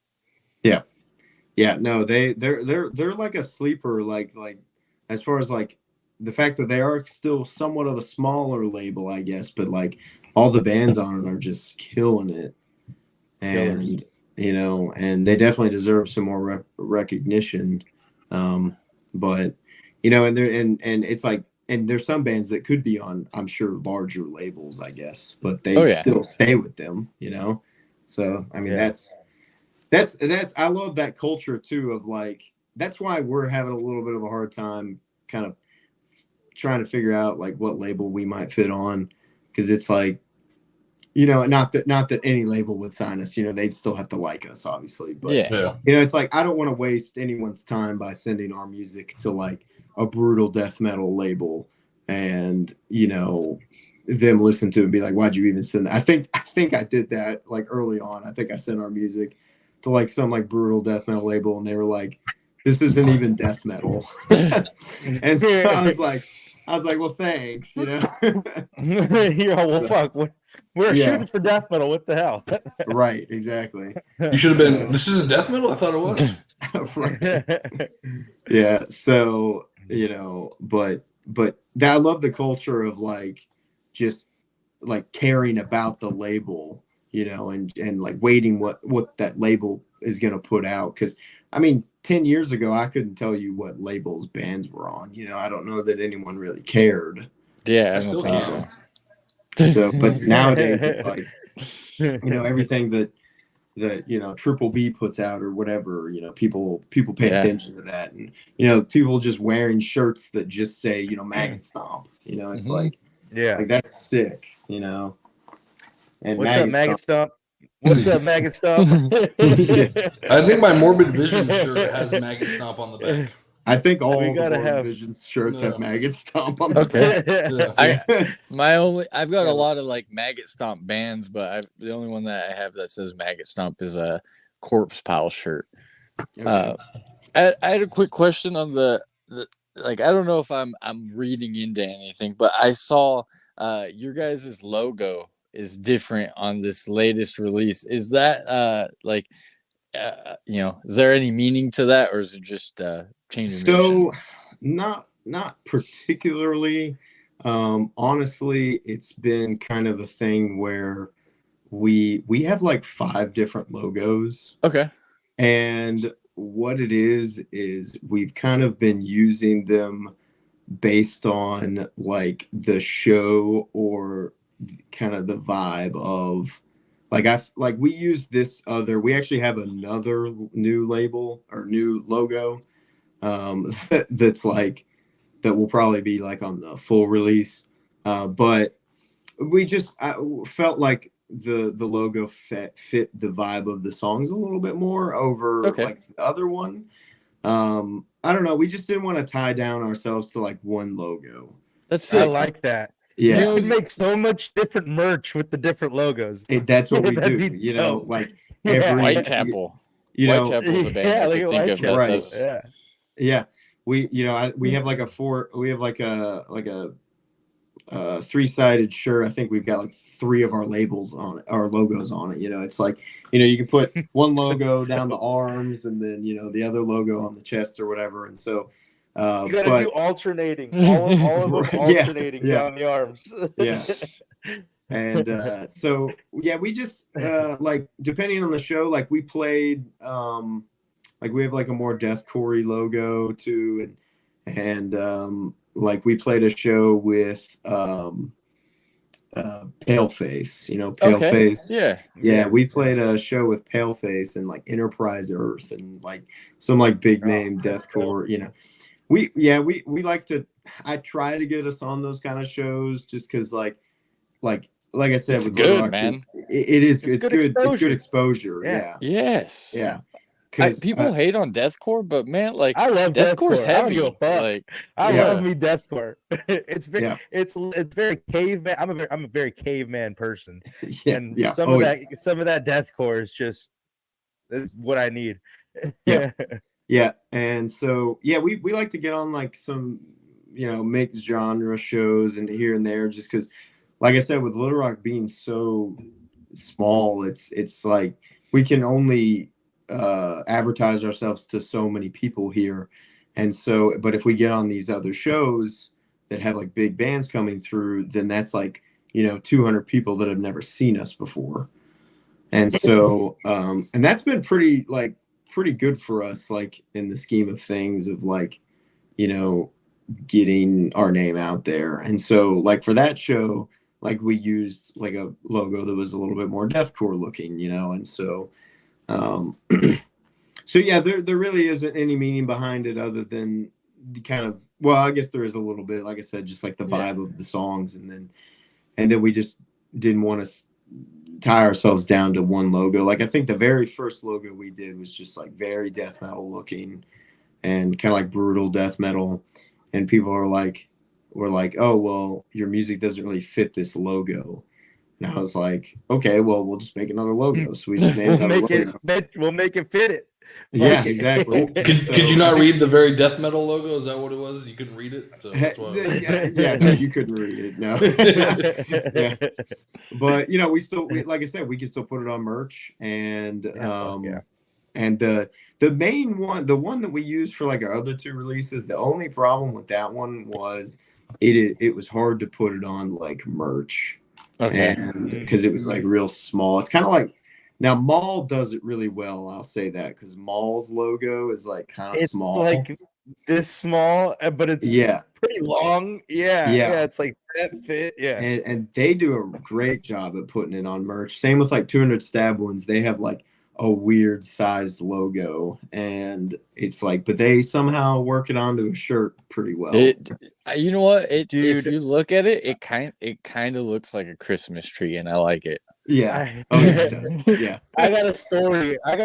Yeah. Yeah, no, they're like a sleeper, like as far as like the fact that they are still somewhat of a smaller label, I guess, but like all the bands on it are just killing it. And and they definitely deserve some more recognition. But and it's like, and there's some bands that could be on, I'm sure, larger labels, I guess, but they still stay with them, So I mean, that's I love that culture too, of like, that's why we're having a little bit of a hard time kind of trying to figure out like what label we might fit on, because it's like, not that any label would sign us, they'd still have to like us, obviously, but it's like, I don't want to waste anyone's time by sending our music to like a brutal death metal label and them listen to it and be like, why'd you even send that? I think I did that like early on. I think I sent our music to like some like brutal death metal label, and they were like, this isn't even death metal. And so I was like, well, thanks, well, fuck, we're shooting for death metal. What the hell? Right, exactly. You should have been. This isn't death metal. I thought it was. Right. Yeah. So but I love the culture of like just like caring about the label, and like waiting what that label is gonna put out. Because I mean, 10 years ago, I couldn't tell you what labels bands were on. I don't know that anyone really cared. Yeah, I still think can't. So, but nowadays it's like, everything that Triple B puts out or whatever, people pay attention to that, and people just wearing shirts that just say Maggot Stomp. It's like, like, that's sick. And what's up, Maggot Stomp? What's up, Maggot Stomp? I think my Morbid Vision shirt has Maggot Stomp on the back. I think all the Morbid Vision shirts have Maggot Stomp on the back. I've got a lot of like Maggot Stomp bands, but the only one that I have that says Maggot Stomp is a Corpse Pile shirt. I had a quick question on the like, I don't know if I'm reading into anything, but I saw your guys' logo is different on this latest release. Is that is there any meaning to that, or is it just changing? So not particularly. Honestly, it's been kind of a thing where we have like 5 different logos. Okay. And what it is we've kind of been using them based on like the show or kind of the vibe of like we use this other, we actually have another new label or new logo that's like, that will probably be like on the full release, but we just felt like the logo fit the vibe of the songs a little bit more over like the other one. I don't know, we just didn't want to tie down ourselves to like one logo. That's I like that. Yeah, we make so much different merch with the different logos. That's what we do. Like every Whitechapel. Whitechapel's a band I could think of that does. Yeah. We we have like a 3-sided shirt. I think we've got like 3 of our labels on it, our logos on it. It's like, you can put one logo down the arms and then the other logo on the chest or whatever. And so you gotta do alternating, all of them alternating down the arms. And so we just like, depending on the show, like we played like we have like a more deathcore logo too, and like we played a show with Paleface, Paleface. Yeah, we played a show with Paleface and like Enterprise Earth and like some like big name deathcore. We like to, I try to get us on those kind of shows just because like I said, it's with good, Rock, man. It is good. It's good exposure. Yeah. Yes. Yeah. People hate on deathcore, but man, like, I love deathcore's deathcore. heavy. I love me deathcore. It's very caveman. I'm a very caveman person, and some of that deathcore is just what I need. Yeah, and so we like to get on like some mixed genre shows and here and there, just because, like I said, with Little Rock being so small, it's like we can only advertise ourselves to so many people here. And so, but if we get on these other shows that have like big bands coming through, then that's like, 200 people that have never seen us before. And so, and that's been pretty good for us, like in the scheme of things of like, getting our name out there. And so like for that show, like we used like a logo that was a little bit more deathcore looking, and so, so yeah, there really isn't any meaning behind it other than the kind of, well, I guess there is a little bit, like I said, just like the vibe of the songs. And then we just didn't want to tie ourselves down to one logo. Like I think the very first logo we did was just like very death metal looking and kind of like brutal death metal. And people were like, oh, well, your music doesn't really fit this logo. And I was like, okay, well, we'll just make another logo. So we just made another logo. We'll make it fit it. Yeah, exactly. Could you not read the very death metal logo? Is that what it was? You couldn't read it? So that's why no, you couldn't read it. No. Yeah. But we still, like I said, we can still put it on merch. And and the main one, the one that we used for like our other two releases, the only problem with that one was it was hard to put it on like merch. Okay. And because it was like real small. It's kind of like, now Maul does it really well. I'll say that because Maul's logo is like kind of small. It's like this small, but it's pretty long. Yeah. It's like that fit. Yeah. And they do a great job at putting it on merch. Same with like 200 Stab Wounds. They have like a weird sized logo, and it's like, but they somehow work it onto a shirt pretty well. You know what? If you look at it, it kind of looks like a Christmas tree, and I like it. Yeah. It does. Yeah. I got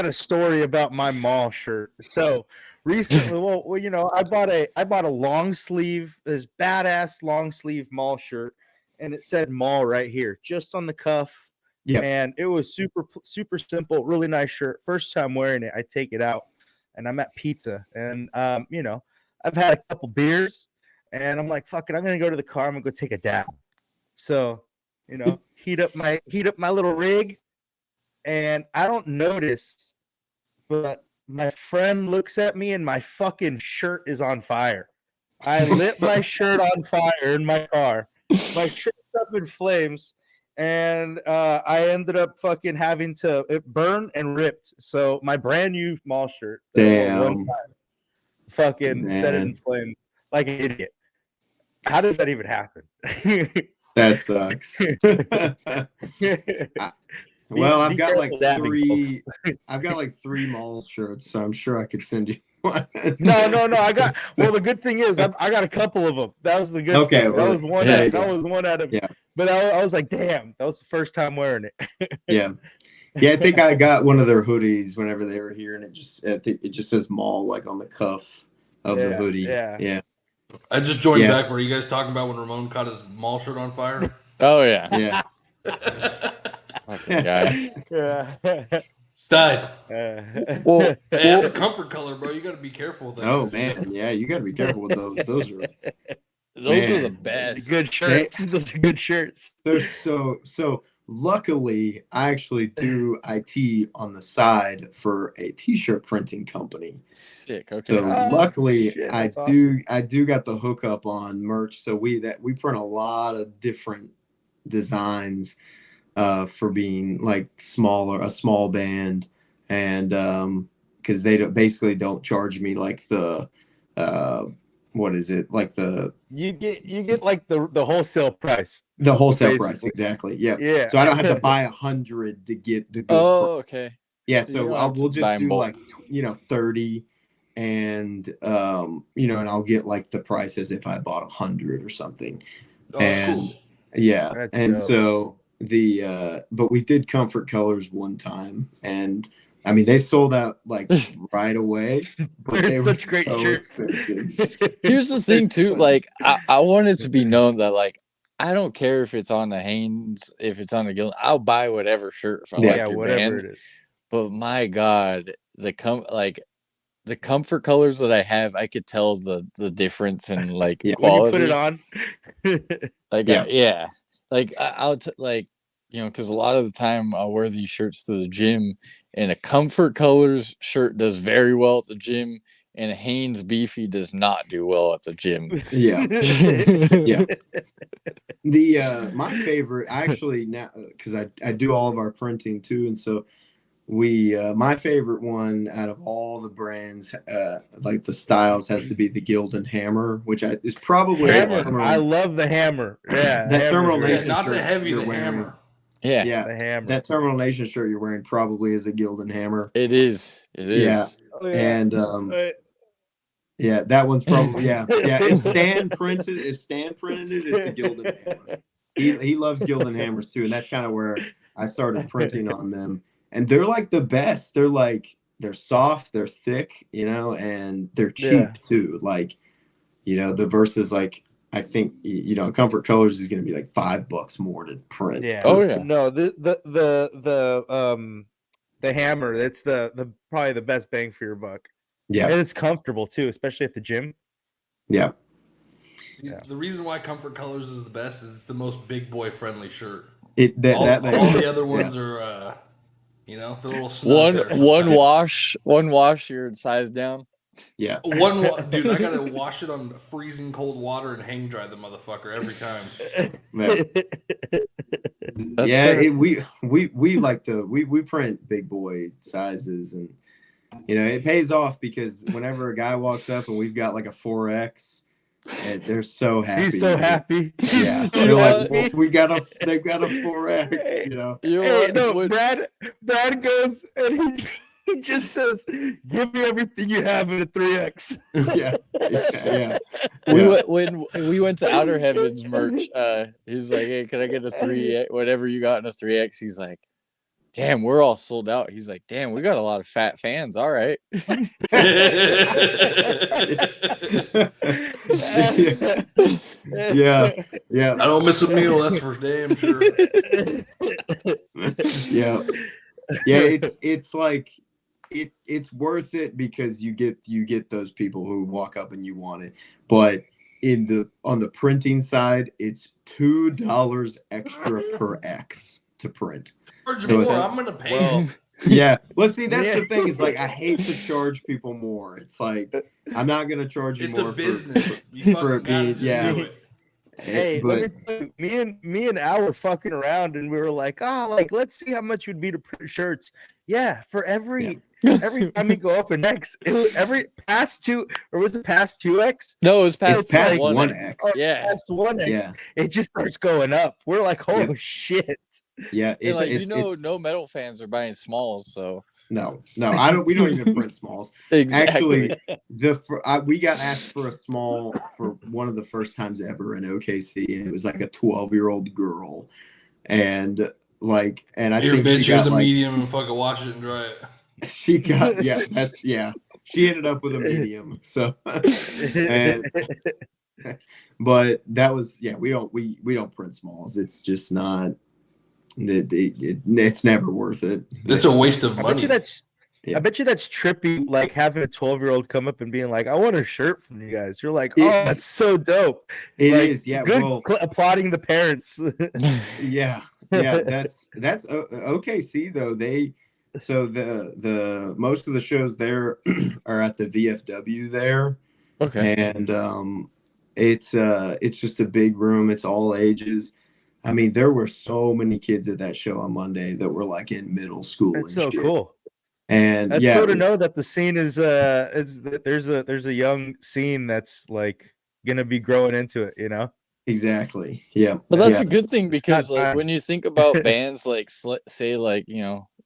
a story about my mall shirt. So recently, well, I bought a long sleeve, this badass long sleeve mall shirt, and it said mall right here, just on the cuff. Yeah. And it was super, super simple, really nice shirt. First time wearing it, I take it out and I'm at pizza. And I've had a couple beers and I'm like, fuck it, I'm gonna go to the car, I'm gonna go take a dab. So, heat up my little rig, and I don't notice, but my friend looks at me and my fucking shirt is on fire. I lit my shirt on fire in my car. My shirt's up in flames. And I ended up fucking having to burn and ripped. So my brand new mall shirt, one time, fucking set it in flames like an idiot. How does that even happen? That sucks. Well, I've got like three. I've got like 3 mall shirts, so I'm sure I could send you one. No. Well, the good thing is I got a couple of them. That was the good thing. That was one. That was one out of. Yeah. But I was like, damn, that was the first time wearing it. Yeah. I think I got one of their hoodies whenever they were here, and it just says mall like on the cuff of the hoodie. Yeah. I just joined back. Were you guys talking about when Ramon caught his mall shirt on fire? Oh yeah. Yeah. Yeah. Stide. Well, that's a comfort color, bro. You got to be careful with that. Oh man, yeah, you got to be careful with those. Those are the best. Good shirts. Those are good shirts. They're so. Luckily, I actually do IT on the side for a t-shirt printing company. Sick. Okay. So luckily, I do got the hookup on merch. So we print a lot of different designs for being like a small band, and because they don't charge me like the what is it, like the you get like the wholesale price. The wholesale price, exactly. Yeah. So I don't have to buy 100 to get the good okay. Yeah, so we'll just do like 30, and and I'll get like the price as if I bought 100 or something. Oh, and cool. Yeah, that's and dope. So but we did comfort colors one time, and I mean they sold out like right away. But they're such great shirts. Here's the thing too, like I want it to be known that like I don't care if it's on the Hanes, if it's on the Gildan, I'll buy whatever shirt from like your whatever band. It is. But my God, the comfort colors that I have, I could tell the difference in like quality. When you put it on. Like I'll because a lot of the time I'll wear these shirts to the gym, and a Comfort Colors shirt does very well at the gym, and a Hanes Beefy does not do well at the gym. Yeah. Yeah. My favorite, actually, now, because I do all of our printing too, and so my favorite one out of all the brands, like the styles, has to be the Gildan Hammer, which is probably Hammer. I love the Hammer. Yeah, that Terminal Nation not shirt the heavy, you're the wearing. Hammer. Yeah, the Hammer. That Terminal Nation shirt you're wearing probably is a Gildan Hammer. it is. It is. Yeah, and yeah, that one's probably yeah. If Stan printed it, it's a Gildan Hammer. He loves Gildan Hammers too, and that's kind of where I started printing on them. And they're like the best. They're soft, they're thick, and they're cheap too. Like, the versus like I think Comfort Colors is going to be like $5 more to print. Yeah. Oh yeah. No, the Hammer. That's the probably the best bang for your buck. Yeah, and it's comfortable too, especially at the gym. Yeah. The reason why Comfort Colors is the best is it's the most big boy friendly shirt. All the other ones are, the little snug one wash, you're size down. Yeah. Dude, I gotta wash it on freezing cold water and hang dry the motherfucker every time. We like to we print big boy sizes, and it pays off because whenever a guy walks up and we've got like a 4X, they're so happy. He's so happy. Yeah, they're like, well, they've got a 4X. Brad goes and he just says, "Give me everything you have in a 3X." Yeah. When we went to Outer Heavens merch, he's like, "Hey, can I get a 3X? Whatever you got in a 3X?" He's like, "Damn, we're all sold out." He's like, "Damn, we got a lot of fat fans. All right." Yeah. I don't miss a meal. That's for damn sure. Yeah. It's like it's worth it because you get those people who walk up and you want it, but on the printing side, it's $2 extra per X to print. So I'm gonna pay. Well, yeah. Well, see, that's the thing. Is like I hate to charge people more. It's like I'm not gonna charge you more. It's a business. You fucking gotta just do it. Hey, me and Al were fucking around, and we were like, let's see how much it would be to print shirts. Yeah, for every time we go up an X, it was every past 2, or was it past 2X? No, it was past like 1X. Yeah, past 1X. Yeah, it just starts going up. We're like, oh shit. Yeah, no metal fans are buying smalls, so no, I don't. We don't even print smalls. Exactly. Actually, we got asked for a small for one of the first times ever in OKC, and it was like a 12-year-old girl, and I think bitch, she got the like, medium and fucking wash it and dry it. She got She ended up with a medium. So, but that was we don't print smalls. It's just not. It's never worth it. It's a waste of money. I bet you that's trippy, like having a 12-year-old come up and being like, "I want a shirt from you guys." You're like, "Oh, that's so dope." It is, yeah. Good, applauding the parents. Yeah. That's OKC though. The most of the shows there are at the VFW there. Okay. And it's just a big room. It's all ages. I mean, there were so many kids at that show on Monday that were like in middle school. That's so cool. And that's cool to know that the scene is there's a young scene that's like gonna be growing into it, Exactly. Yeah. But that's a good thing because when you think about bands like say like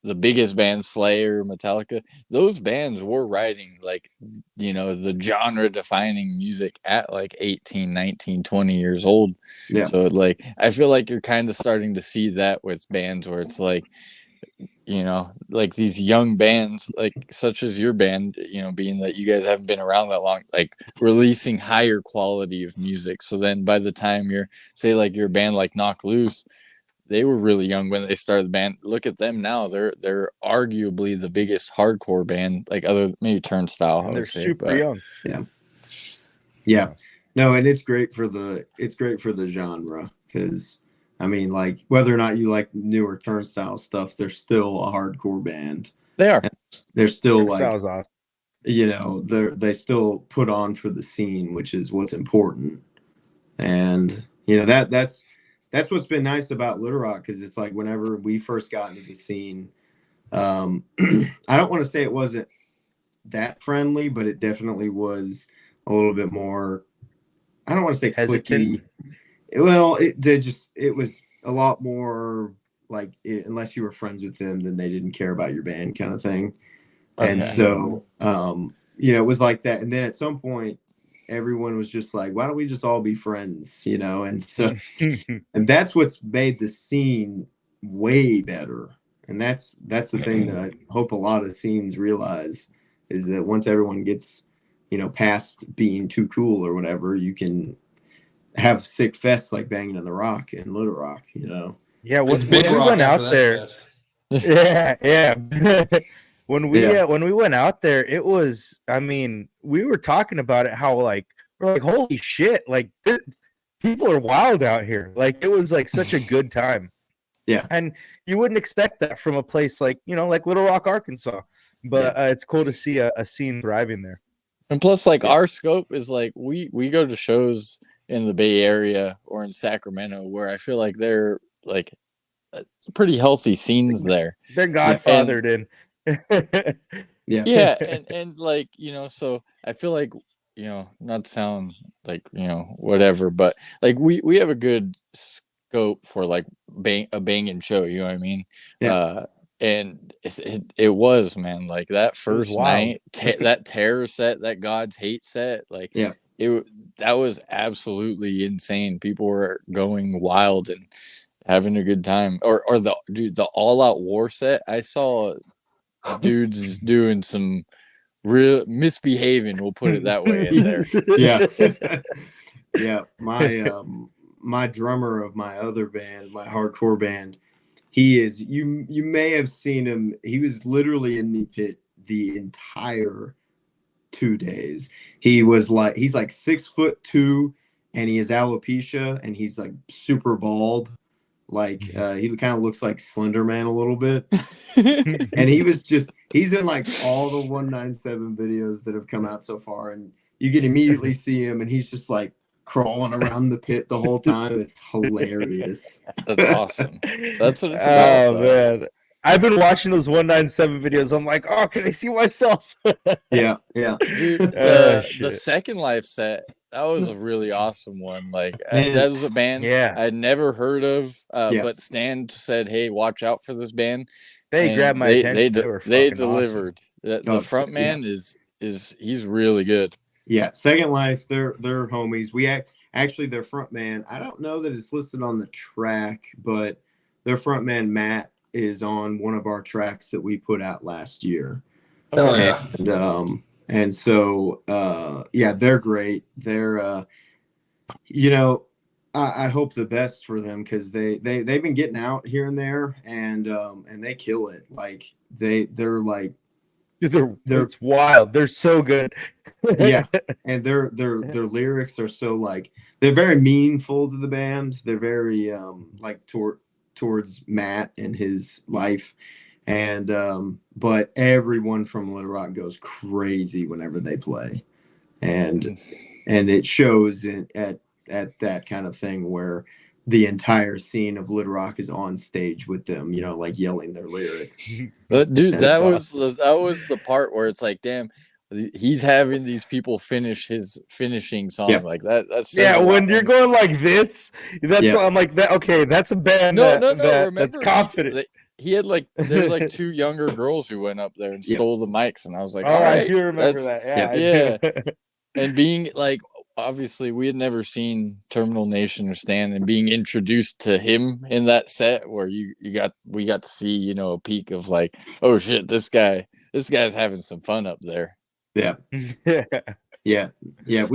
the biggest band, Slayer, Metallica, those bands were writing like the genre defining music at like 18, 19, 20 years old. Yeah. So like I feel like you're kind of starting to see that with bands where it's like like these young bands, like such as your band, being that you guys haven't been around that long, like releasing higher quality of music. So then by the time you're say like your band like Knock Loose, they were really young when they started the band. Look at them now. They're arguably the biggest hardcore band, like other maybe Turnstile. And they're super young. Yeah. Yeah. No, and it's great for the genre because I mean, like whether or not you like newer Turnstile stuff, they're still a hardcore band. They are. And they're still Turnstile's awesome. You know, they still put on for the scene, which is what's important. And you know that's what's been nice about Little Rock, because it's like whenever we first got into the scene, I don't want to say it wasn't that friendly, but it definitely was a little bit more. I don't want to say hesitant. cliquey. Well, it was a lot more like unless you were friends with them, then they didn't care about your band kind of thing. Okay. And so, you know, it was like that. And then at some point, everyone was just like, why don't we just all be friends, you know? And so, and that's what's made the scene way better. And that's the thing that I hope a lot of scenes realize, is that once everyone gets, you know, past being too cool or whatever, you can have sick fests like Banging in the Rock and Little Rock, you know? Yeah, when we went out there, yeah. When we went out there, it was, I mean, we were talking about it, how like we're like, holy shit, like people are wild out here. Like it was like such a good time. Yeah. And you wouldn't expect that from a place like, you know, like Little Rock, Arkansas. But it's cool to see a scene thriving there. And plus, like our scope is like we go to shows in the Bay Area or in Sacramento where I feel like they're like pretty healthy scenes there. They're godfathered in. Yeah, and like, you know, so I feel like, you know, not to sound like, you know, whatever, but like we have a good scope for like a banging show, you know what I mean? Yeah. And it was, man, like that first night, that terror set, that God's Hate set, like that was absolutely insane. People were going wild and having a good time. Or the All Out War set, I saw dudes doing some real misbehaving, we'll put it that way, in there. Yeah. My drummer of my other band, my hardcore band, he is, you may have seen him, he was literally in the pit the entire 2 days. He's like 6'2", and he has alopecia, and he's like super bald. Like he kind of looks like Slender Man a little bit. And he's in like all the 197 videos that have come out so far, and you can immediately see him, and he's just like crawling around the pit the whole time. It's hilarious. That's awesome. That's what it's about. Oh man, I've been watching those 197 videos. I'm like, oh, can I see myself? Yeah. Dude, the Second Life set, that was a really awesome one. Like that was a band I'd never heard of, but Stan said, "Hey, watch out for this band." They grabbed my attention. They delivered. Awesome. The front man is he's really good. Yeah, Second Life, they're homies. We actually their front man, I don't know that it's listed on the track, but their front man Matt is on one of our tracks that we put out last year. Oh yeah. And so they're great. They're you know, I hope the best for them, because they've been getting out here and there, and they kill it. Like they're like it's wild. They're so good. Yeah, and their lyrics are so like, they're very meaningful to the band. They're very like towards Matt and his life, and but everyone from Little Rock goes crazy whenever they play, and it shows at that kind of thing where the entire scene of Little Rock is on stage with them, you know, like yelling their lyrics. But dude, that was the part where it's like, damn, he's having these people finish his finishing song like that. That's when you're going like this, I'm like that. Okay, that's a band. That's confident. He had there were like 2 younger girls who went up there and stole the mics, and I was like, all right, I do remember that. Yeah. And being like, obviously we had never seen Terminal Nation or Stan, and being introduced to him in that set where we got to see, you know, a peek of like, oh shit, this guy's having some fun up there. Yeah. We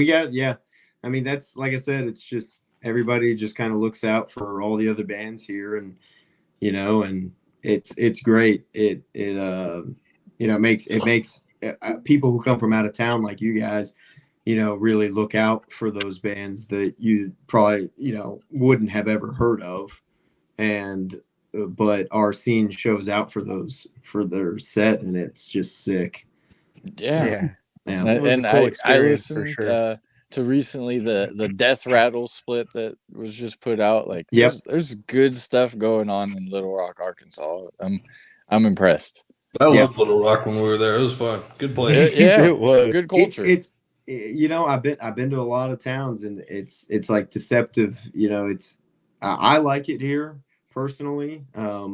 got, I mean, that's, like I said, it's just everybody just kind of looks out for all the other bands here, and you know, and it's great. It you know, makes people who come from out of town like you guys, you know, really look out for those bands that you probably, you know, wouldn't have ever heard of. and but our scene shows out for their set, and it's just sick. Yeah. And I listened to recently the Death Rattle split that was just put out. Like, there's good stuff going on in Little Rock, Arkansas. I'm impressed. I loved Little Rock when we were there. It was fun. Good place. It was good culture. It's I've been to a lot of towns, and it's like deceptive. It's I like it here personally. A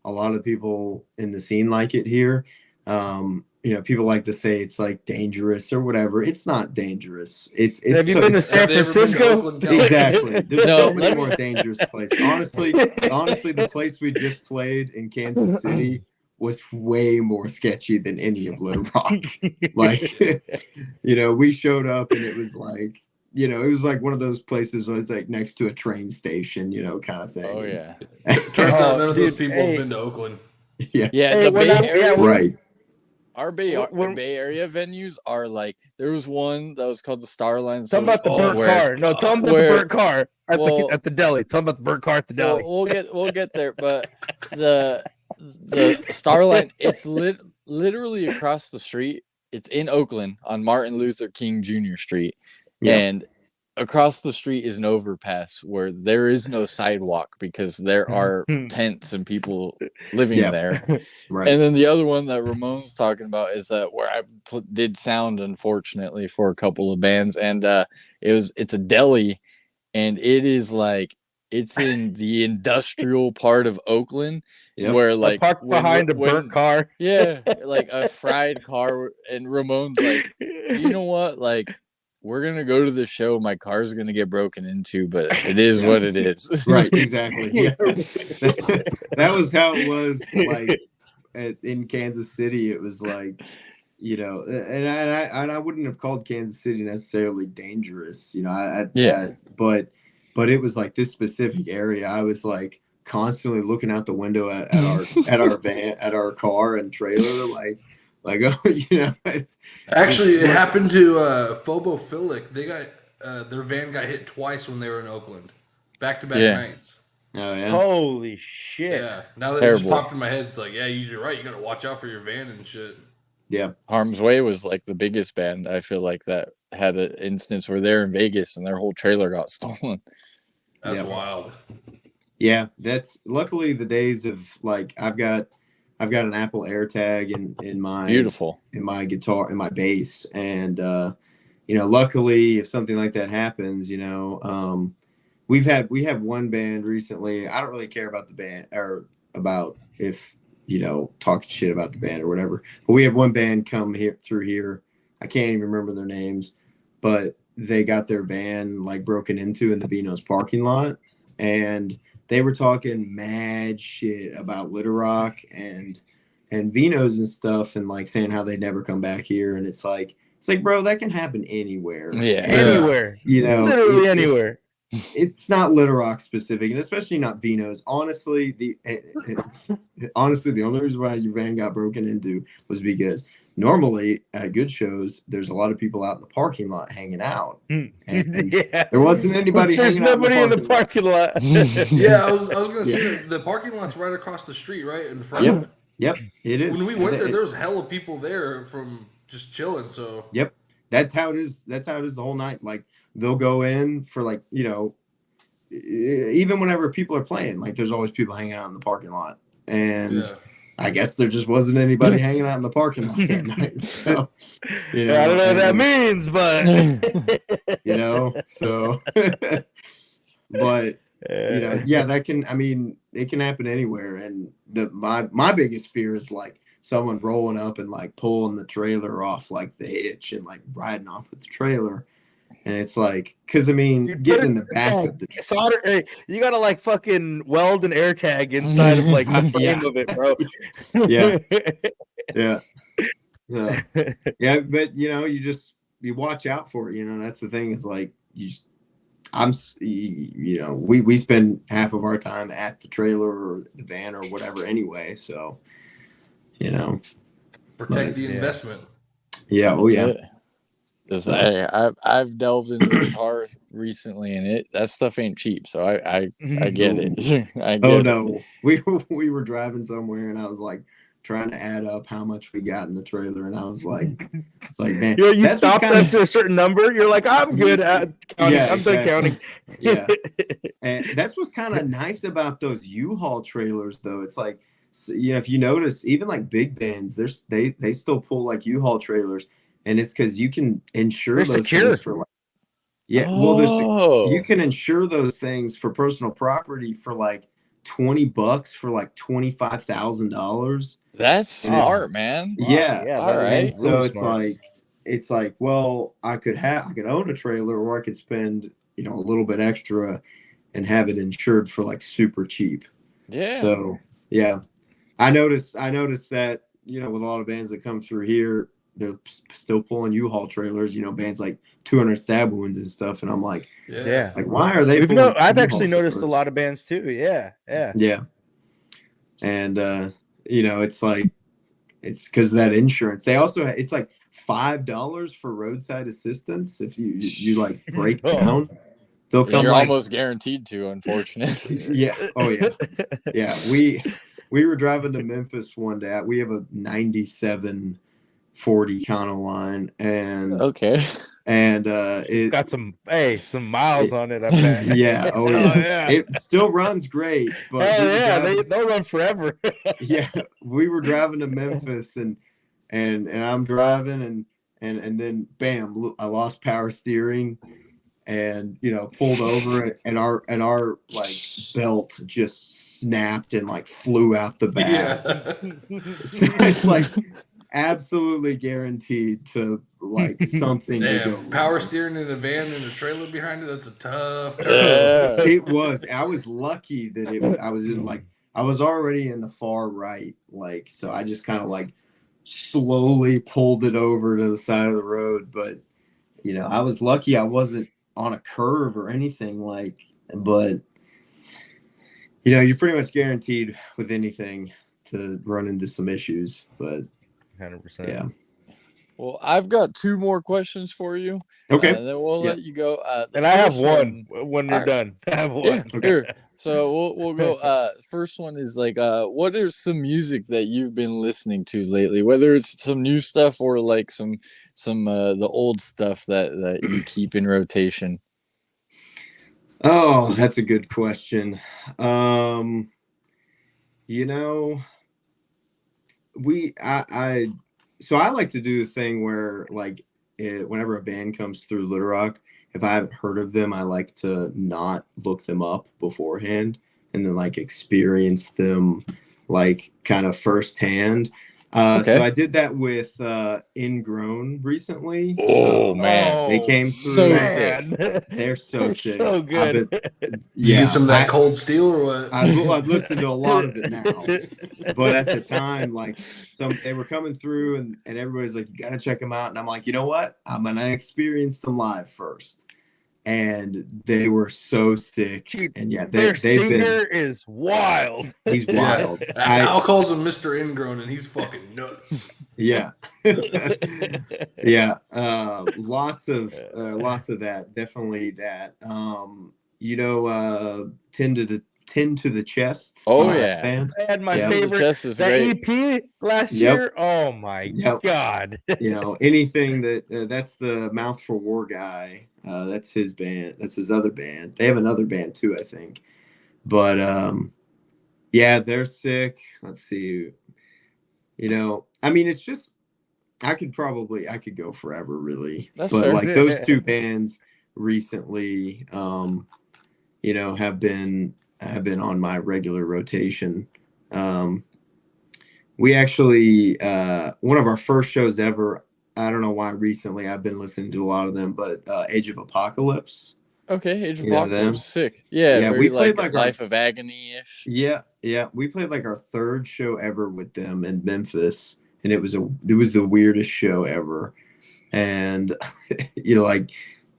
lot of people in the scene like it here. People like to say it's like dangerous or whatever. It's not dangerous. It's Have you been to San Francisco? Exactly. There's so many more dangerous places. Honestly, the place we just played in Kansas City was way more sketchy than any of Little Rock. Like, we showed up and it was like, it was like one of those places where it's like next to a train station, kind of thing. Oh yeah. Turns out none of those people have been to Oakland. Yeah. Yeah. The Bay Area, right. Our Bay Area venues are like, there was one that was called the Starline. Tell them about the burnt car. No, tell them about the burnt car at the deli. Tell them about the burnt car at the deli. We'll get there, but the Starline, it's literally across the street. It's in Oakland on Martin Luther King Jr. Street, and across the street is an overpass where there is no sidewalk because there are tents and people living there. Right. And then the other one that Ramon's talking about is where I did sound, unfortunately, for a couple of bands, and it's a deli, and it is like, it's in the industrial part of Oakland, where like parked behind a burnt car. Yeah, like a fried car, and Ramon's like, you know what, like, we're gonna go to the show. My car's gonna get broken into, but it is what it is. Right, exactly. Yeah, that was how it was. Like in Kansas City, it was like, and I wouldn't have called Kansas City necessarily dangerous. But it was like this specific area. I was like constantly looking out the window at our van, at our car and trailer, like. Actually, it happened to Phobophilic. They got their van got hit twice when they were in Oakland, back-to-back nights. Oh yeah! Holy shit! Yeah. Now that it just popped in my head, it's like, yeah, you're right. You got to watch out for your van and shit. Yeah. Harm's Way was like the biggest band, I feel like, that had an instance where they're in Vegas and their whole trailer got stolen. That's wild. Yeah, that's luckily the days of like I've got an Apple AirTag in my guitar, in my bass, and luckily if something like that happens, we have one band recently. I don't really care about the band or about if talking shit about the band or whatever, but we have one band come through here. I can't even remember their names, but they got their van like broken into in the Vino's parking lot, and they were talking mad shit about Little Rock and Vino's and stuff, and like saying how they'd never come back here. And it's like, bro, that can happen anywhere. Yeah, anywhere. Literally anywhere. It's not Little Rock specific, and especially not Vino's. Honestly, the only reason why your van got broken into was because normally at good shows, there's a lot of people out in the parking lot hanging out. And there wasn't anybody hanging out. There's nobody in the parking lot. Yeah, I was going to say the parking lot's right across the street, right in front. Yep, it is. When we went there was hella people there from just chilling. So yep, that's how it is. That's how it is the whole night. Like they'll go in for like even whenever people are playing, like there's always people hanging out in the parking lot, and I guess there just wasn't anybody hanging out in the parking lot that night. So I don't know what that means, but so but. That can. I mean, it can happen anywhere. And my biggest fear is like someone rolling up and like pulling the trailer off like the hitch and like riding off with the trailer. And it's like, because I mean, getting in the back of the solder, you gotta like fucking weld an AirTag inside of like the frame of it, bro. Yeah. But you watch out for it. That's the thing is like we spend half of our time at the trailer or the van or whatever anyway. So, protect the investment. Yeah. Oh yeah. I've delved into guitar recently, and that stuff ain't cheap. So I get it. I get oh it. no, we were driving somewhere, and I was like trying to add up how much we got in the trailer, and I was like man, you stopped to a certain number. You're like, I'm good at counting. Yeah, I'm done counting. Yeah, and that's what's kind of nice about those U-Haul trailers, though. It's like, if you notice, even like big bands, they still pull like U-Haul trailers, and it's because you can insure They're those secure. things for like, well, you can insure those things for personal property for like $20 for like $25,000. That's smart, man. Yeah, all right. And so it's like, well, I could own a trailer, or I could spend a little bit extra and have it insured for like super cheap. Yeah. So yeah, I noticed that with a lot of bands that come through here, they're still pulling U-Haul trailers. Bands like 200 Stab Wounds and stuff, and I'm like, like why are they? I've actually noticed a lot of bands too. Yeah. And it's like, it's because of that insurance. They also, it's like $5 for roadside assistance if you like break down. They'll come. You're almost guaranteed to, unfortunately. Yeah. Oh yeah. Yeah. We were driving to Memphis one day. We have a 97 40 Econoline, and it's got some miles on it. I bet. Yeah. Oh yeah. It still runs great, but they'll run forever. Yeah, we were driving to Memphis, and I'm driving, and then bam, I lost power steering, and pulled over, and our like belt just snapped and like flew out the back. Yeah. So it's like absolutely guaranteed to like something to go wrong. Power steering in a van and a trailer behind it, that's a tough turn. It was. I was lucky that I was in like, I was already in the far right, like, so I just kind of like slowly pulled it over to the side of the road. But I was lucky I wasn't on a curve or anything, like, but you're pretty much guaranteed with anything to run into some issues. But 100%. Yeah. Well, I've got 2 more questions for you. Okay. And then we'll let you go. And I have one when you're done. I have one. Yeah, here. So we'll go. First one is like, what is some music that you've been listening to lately? Whether it's some new stuff or like some the old stuff that you keep in rotation. Oh, that's a good question. So I like to do the thing where, like, whenever a band comes through Little Rock, if I haven't heard of them, I like to not look them up beforehand and then like experience them like kind of firsthand. So I did that with Ingrown recently. Oh man, they came through. So sick. They're so sick. So good. Did you get some of that cold steel or what? I've listened to a lot of it now, but at the time, like, they were coming through, and everybody's like, "You got to check them out," and I'm like, you know what? I'm gonna experience them live first. And they were so sick. And yeah, their singer is wild. He's wild. Al calls him Mr. Ingrown, and he's fucking nuts. Yeah. Yeah. Lots of that. Definitely that. Tend to the Chest. Oh yeah. Band. I had my favorite. That EP last year. Oh my god. Anything that's the Mouth for War guy. That's his band. That's his other band. They have another band too, I think. But yeah, they're sick. Let's see. I mean, it's just, I could go forever, really. That's fair. Like those 2 bands recently, have been on my regular rotation. We actually, one of our first shows ever, I don't know why recently I've been listening to a lot of them, but Age of Apocalypse. Okay, Age of Apocalypse, sick. Yeah, we played like Life of Agony-ish. Yeah. We played like our 3rd show ever with them in Memphis, and it was the weirdest show ever. And like,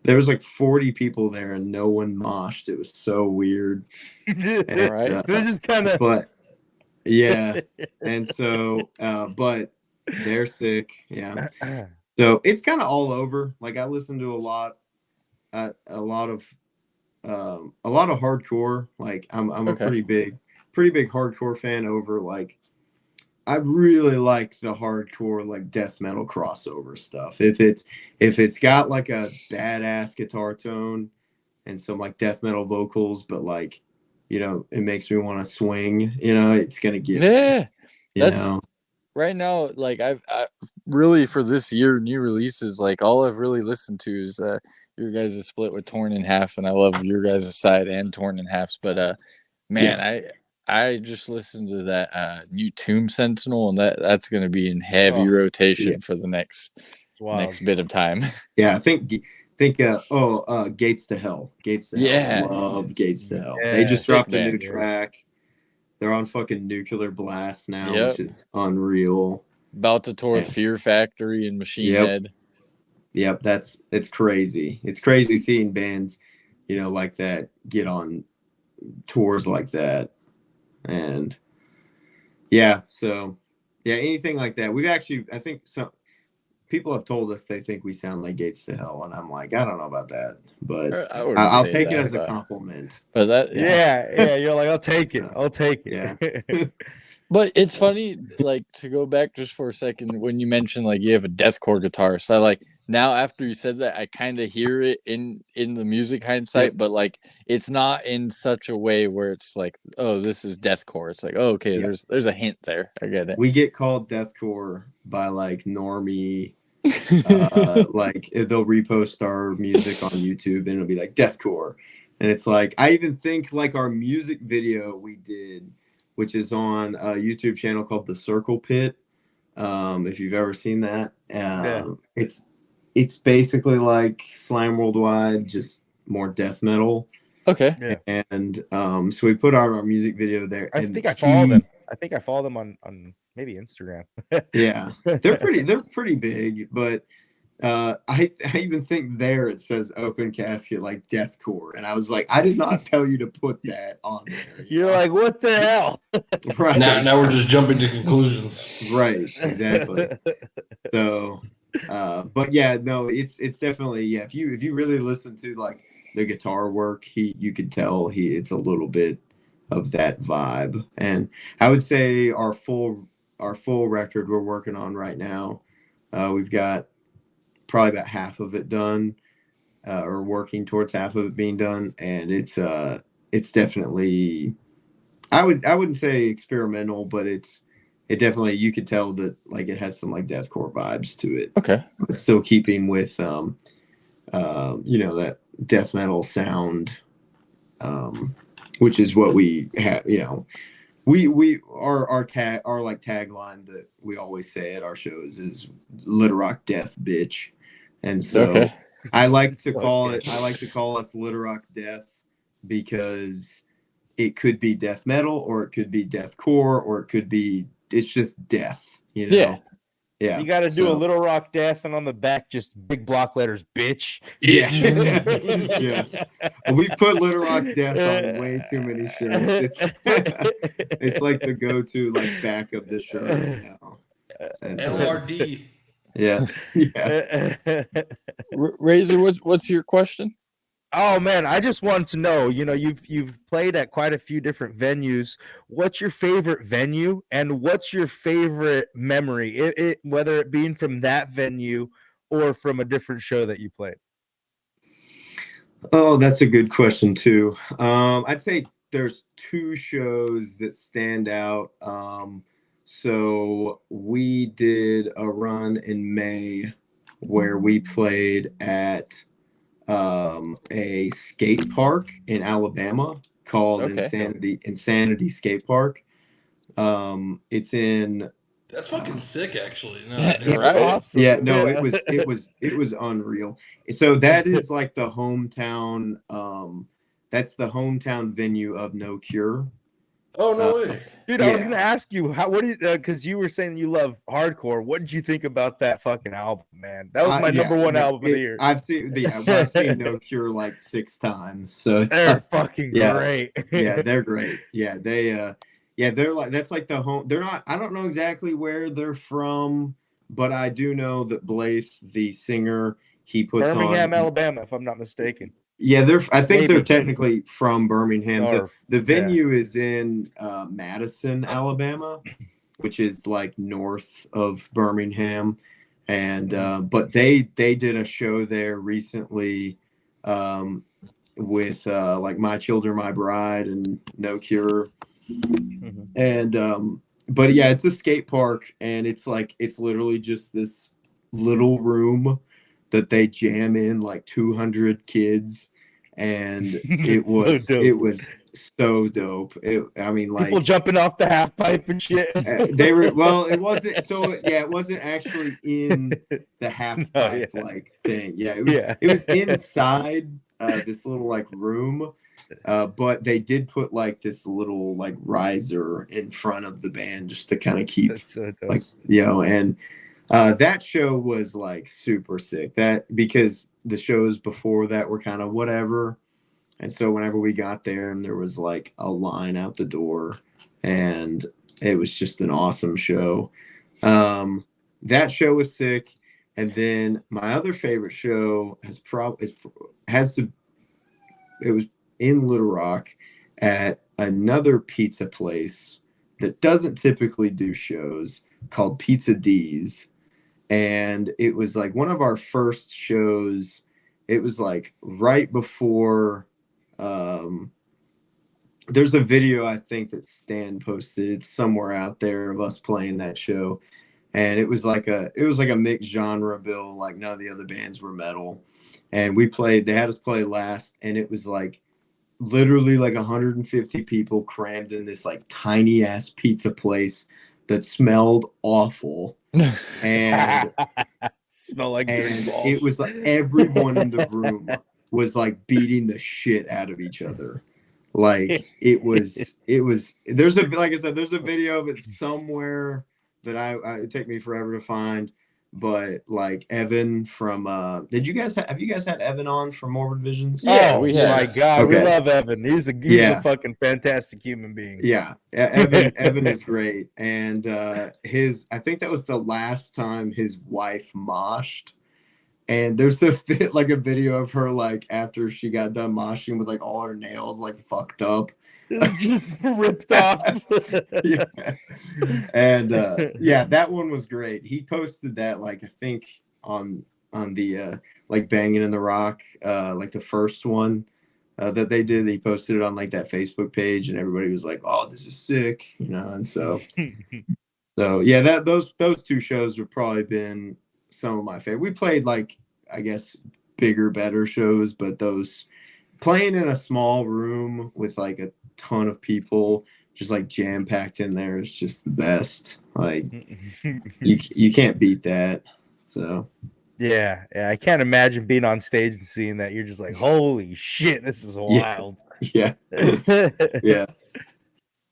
there was like 40 people there, and no one moshed. It was so weird. And, right. This is kind of. But yeah, and so, but they're sick. Yeah. So it's kind of all over. Like I listen to a lot of hardcore. Like I'm a pretty big hardcore fan over like I really like the hardcore like death metal crossover stuff. If it's got like a badass guitar tone and some like death metal vocals, but like, you know, it makes me want to swing, you know, it's gonna get me, that's know? Right now, like I really for this year new releases, like all I've really listened to is your guys' split with Torn in Half, and I love your guys' side and Torn in Halves, but man, I just listened to that new Tomb Sentinel, and that's going to be in heavy rotation for the next bit of time. Yeah, I think Gates to Hell. Hell. Love Gates to Hell. They just dropped a new track. They're on fucking Nuclear Blast now, which is unreal. About to tour with Fear Factory and Machine Head. Yep, it's crazy. It's crazy seeing bands, you know, like that get on tours like that. And anything like that. We've actually, I think some people have told us they think we sound like Gates to Hell, and I'm like, I don't know about that, but I'll take it as a compliment. But that, you're like, I'll take it. Yeah. But it's funny, like to go back just for a second when you mentioned like you have a deathcore guitar. So like now after you said that, I kind of hear it in the music hindsight, but like it's not in such a way where it's like, oh, this is deathcore. It's like, oh, okay, there's a hint there. I get it. We get called deathcore by like normie. Like they'll repost our music on YouTube and it'll be like deathcore, and it's like I even think like our music video we did, which is on a YouTube channel called The Circle Pit. If you've ever seen that, it's basically like Slime Worldwide, just more death metal. Okay. Yeah. And so we put out our music video there. I think I follow them. I think I follow them on maybe Instagram. Yeah, they're pretty big, but I even think there it says Open Kasket like deathcore, and I was like, I did not tell you to put that on there. You're like, what the hell? Right now we're just jumping to conclusions. Right, exactly. So, but yeah, no, it's definitely if you really listen to like the guitar work, you could tell it's a little bit of that vibe, and I would say our full record we're working on right now, we've got probably about half of it done, or working towards half of it being done, and it's definitely I wouldn't say experimental, but it definitely you could tell that like it has some like deathcore vibes to it. Okay, but still keeping with you know, that death metal sound, which is what we have. You know, our tagline that we always say at our shows is Little Rock Death Bitch. And so I like to call us Little Rock Death because it could be death metal, or it could be deathcore, or it could be it's just death, you know. Yeah. You got to do a Little Rock Death, and on the back just big block letters, bitch. Yeah. Yeah. We put Little Rock Death on way too many shirts. It's like the go-to like back of the shirt right now. And, LRD. Yeah. Razor, what's your question? Oh man, I just wanted to know, you know, you've played at quite a few different venues. What's your favorite venue, and what's your favorite memory? It whether it being from that venue or from a different show that you played. Oh, that's a good question too. I'd say there's two shows that stand out. So we did a run in May where we played at a skate park in Alabama called Insanity Skate Park. It's in. That's fucking sick, actually. No, it's awesome. Yeah, no, it was unreal. So that is like the hometown. That's the hometown venue of No Cure. Oh no way, dude! I was gonna ask you because you were saying you love hardcore. What did you think about that fucking album, man? That was my number one album of the year. I've seen No Cure like 6 times, so they're fucking great. Yeah, they're great. Yeah, they're like that's like the home. They're not. I don't know exactly where they're from, but I do know that Blythe, the singer, he puts Birmingham, on. Alabama, if I'm not mistaken. Yeah, I think they're technically from Birmingham. The venue is in Madison, Alabama, which is like north of Birmingham, and but they did a show there recently with like My Children, My Bride and No Cure, and but yeah, it's a skate park, and it's literally just this little room that they jam in like 200 kids, and it was so dope. I mean, like people jumping off the half pipe and shit. They were it wasn't actually in the half pipe like thing. Yeah, it was inside this little like room. But they did put like this little like riser in front of the band just to kind of keep like, and that show was like super sick. Because the shows before that were kind of whatever. And so whenever we got there and there was like a line out the door, and it was just an awesome show. That show was sick. And then my other favorite show it was in Little Rock at another pizza place that doesn't typically do shows called Pizza D's. And it was like one of our first shows. It was like right before there's a video I think that Stan posted. It's somewhere out there of us playing that show. And it was like a mixed genre bill, like none of the other bands were metal. And they had us play last, and it was like literally like 150 people crammed in this like tiny ass pizza place that smelled awful. And smell like it was like everyone in the room was like beating the shit out of each other. Like it was there's a video of it somewhere that it'd take me forever to find. But like Evan from have you guys had Evan on from Morbid Visions? Yeah, we have. My God, okay. We love Evan. He's a fucking fantastic human being. Yeah, Evan is great, and I think that was the last time his wife moshed. And there's a video of her like after she got done moshing with like all her nails like fucked up. Just ripped off. Yeah. And that one was great. He posted that like I think on the like Banging in the Rock like the first one that they did. He posted it on like that Facebook page, and everybody was like, "Oh, this is sick," and so yeah, those two shows have probably been some of my favorite. We played like I guess bigger, better shows, but those playing in a small room with like a ton of people just like jam packed in there is just the best. Like you can't beat that. So yeah, I can't imagine being on stage and seeing that. You're just like, holy shit, this is wild. Yeah. Yeah.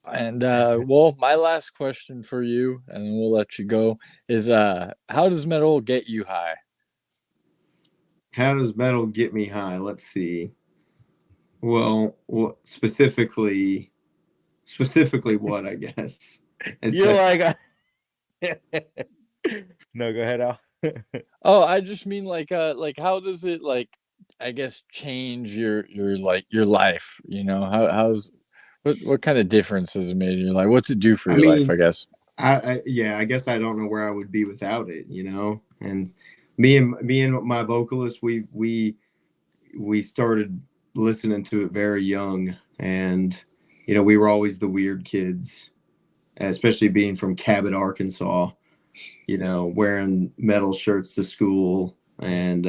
And well, my last question for you, and then we'll let you go, is how does metal get you high? How does metal get me high? Let's see. Well, specifically what, I guess. You're like no, go ahead, Al. Oh, I just mean like how does it like I guess change your life? How's what kind of difference has it made in your life? What's it do for your life, I guess? I guess I don't know where I would be without it, And me and my vocalist, we started listening to it very young, and we were always the weird kids, especially being from Cabot, Arkansas, wearing metal shirts to school, and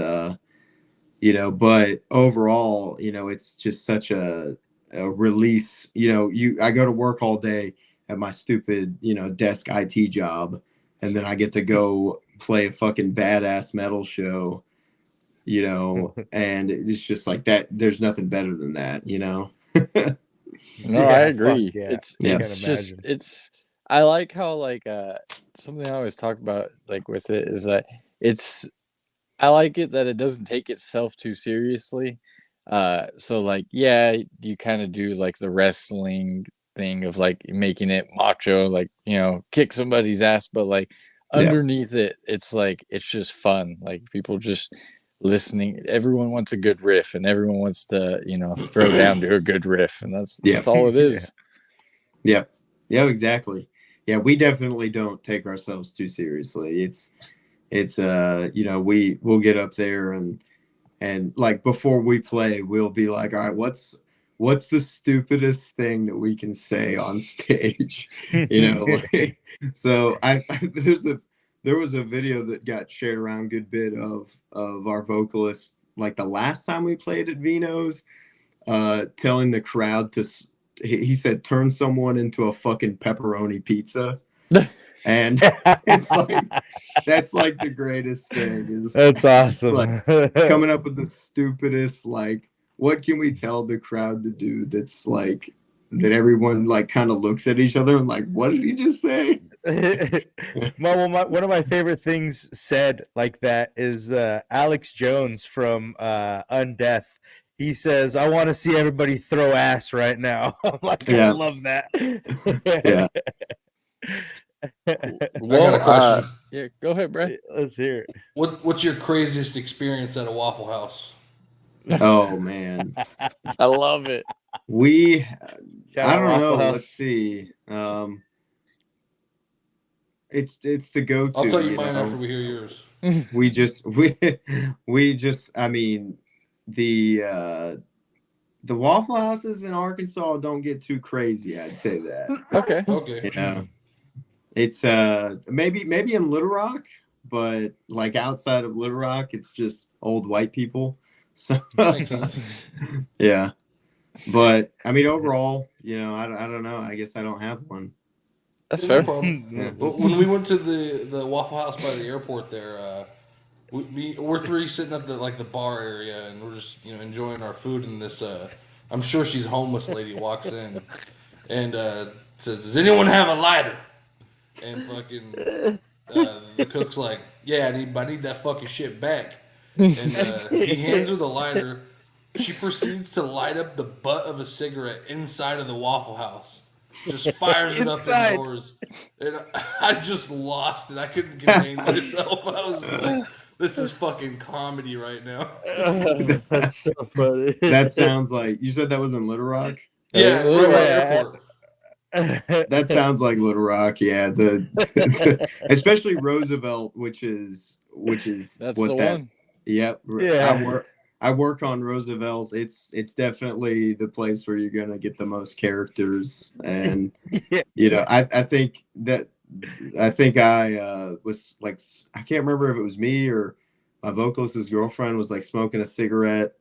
but overall, it's just such a release. I go to work all day at my stupid desk IT job, and then I get to go play a fucking badass metal show, and it's just like that. There's nothing better than that, No, I agree. Yeah. It's I like how like something I always talk about like with it is that I like it that it doesn't take itself too seriously. So like, yeah, you kind of do like the wrestling thing of like making it macho, like, kick somebody's ass, but like underneath it, it's like it's just fun. Like people just listening. Everyone wants a good riff, and everyone wants to throw down to a good riff, and that's all it is. Yeah, exactly. Yeah, we definitely don't take ourselves too seriously. It's we'll get up there and like before we play, we'll be like, all right, what's the stupidest thing that we can say on stage? So there was a video that got shared around a good bit of our vocalist, like the last time we played at Vino's, telling the crowd to, he said, turn someone into a fucking pepperoni pizza. And it's like, that's like the greatest thing is that's awesome. Like coming up with the stupidest, like, what can we tell the crowd to do that's like, that everyone like kind of looks at each other and like, what did he just say? One of my favorite things said like that is Alex Jones from Undeath. He says, I want to see everybody throw ass right now. I'm like, I love that. Yeah. Well, I got a question. Yeah, go ahead, Brett. Let's hear it. What's your craziest experience at a Waffle House? Oh man, I love it. I don't know. Let's see. It's the go-to. I'll tell you mine after we hear yours. we just I mean, the Waffle Houses in Arkansas don't get too crazy, I'd say that. Okay. It's maybe in Little Rock, but like outside of Little Rock, it's just old white people. So makes sense. Yeah. But I mean, overall, I don't know. I guess I don't have one. That's fair. No Yeah. When we went to the Waffle House by the airport there, we're three sitting at the bar area, and we're just enjoying our food. And this I'm sure she's homeless lady walks in and says, "Does anyone have a lighter?" And fucking the cook's like, "Yeah, I need that fucking shit back." And he hands her the lighter. She proceeds to light up the butt of a cigarette inside of the Waffle House. Just fires it up indoors. And I just lost it. I couldn't contain myself. I was like, this is fucking comedy right now. That's so funny. That sounds like, you said that was in Little Rock? Yeah, right by the airport. That sounds like Little Rock, yeah. Especially Roosevelt, which is that's what the that. one. Yep. Yeah. I work on Roosevelt. It's definitely the place where you're gonna get the most characters, and I think I was like, I can't remember if it was me or my vocalist's girlfriend was like smoking a cigarette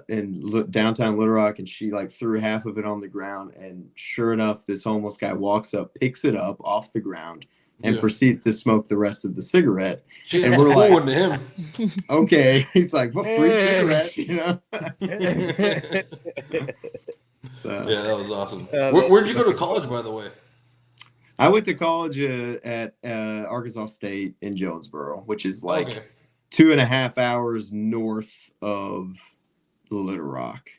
in downtown Little Rock, and she like threw half of it on the ground, and sure enough, this homeless guy walks up, picks it up off the ground, and proceeds to smoke the rest of the cigarette. And we're like, to him. Okay. He's like, well, free cigarette, So, yeah, that was awesome. Where'd you go to college, by the way? I went to college at Arkansas State in Jonesboro, which is like 2.5 hours north of Little Rock.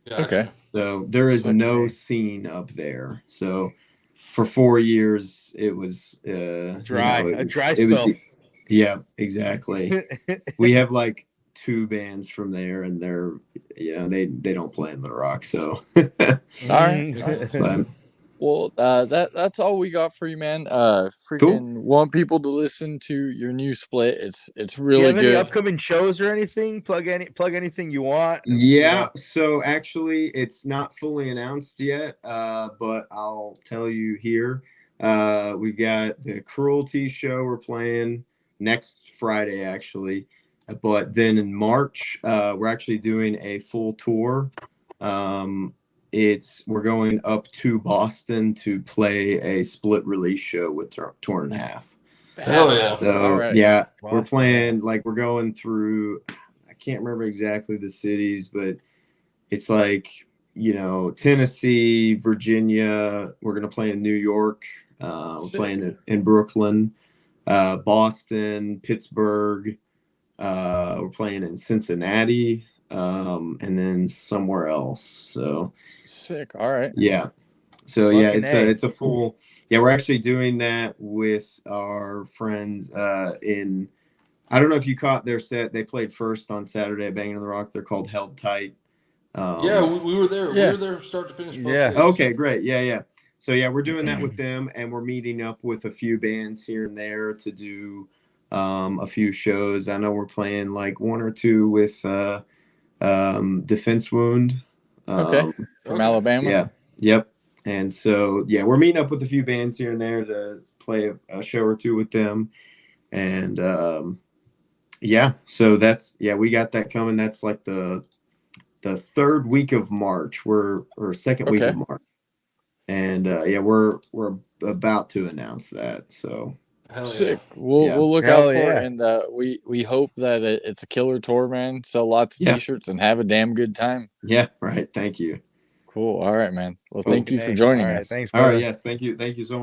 Gotcha. Okay. So there is no scene up there. So for 4 years, it was dry. A dry spell. Yeah, exactly. We have like 2 bands from there, and they're they don't play in Little Rock. So all right. Well, that's all we got for you, man. Freaking want people to listen to your new split. It's really you have good. Any upcoming shows or anything? Plug anything you want. Yeah. So actually, it's not fully announced yet, but I'll tell you here. We've got the Cruelty show we're playing next Friday, actually. But then in March, we're actually doing a full tour. We're going up to Boston to play a split release show with Torn in Half. Hell yeah! So yeah, we're playing, like, we're going through, I can't remember exactly the cities, but it's like Tennessee, Virginia. We're gonna play in New York. We're playing in Brooklyn, Boston, Pittsburgh. We're playing in Cincinnati. And then somewhere else. So sick. All right. Yeah. So yeah, Fucking it's a full. Yeah, we're actually doing that with our friends in. I don't know if you caught their set. They played first on Saturday at Banging on the Rock. They're called Held Tight. Yeah, we were there. Yeah. We were there start to finish both days. Okay, great. Yeah. So yeah, we're doing that with them, and we're meeting up with a few bands here and there to do a few shows. I know we're playing like one or two with Defense Wound. Okay. From Alabama. Yeah. Yep. And so yeah, we're meeting up with a few bands here and there to play a show or two with them, and yeah. So we got that coming. That's like the third week of March. Or second week of March. And yeah, we're about to announce that. So sick. We'll look out for it, and we hope that it's a killer tour, man. Sell lots of t-shirts and have a damn good time. Yeah, right. Thank you. Cool. All right, man. Well, thank you for joining us. Thanks, brother. All right, yes, thank you so much.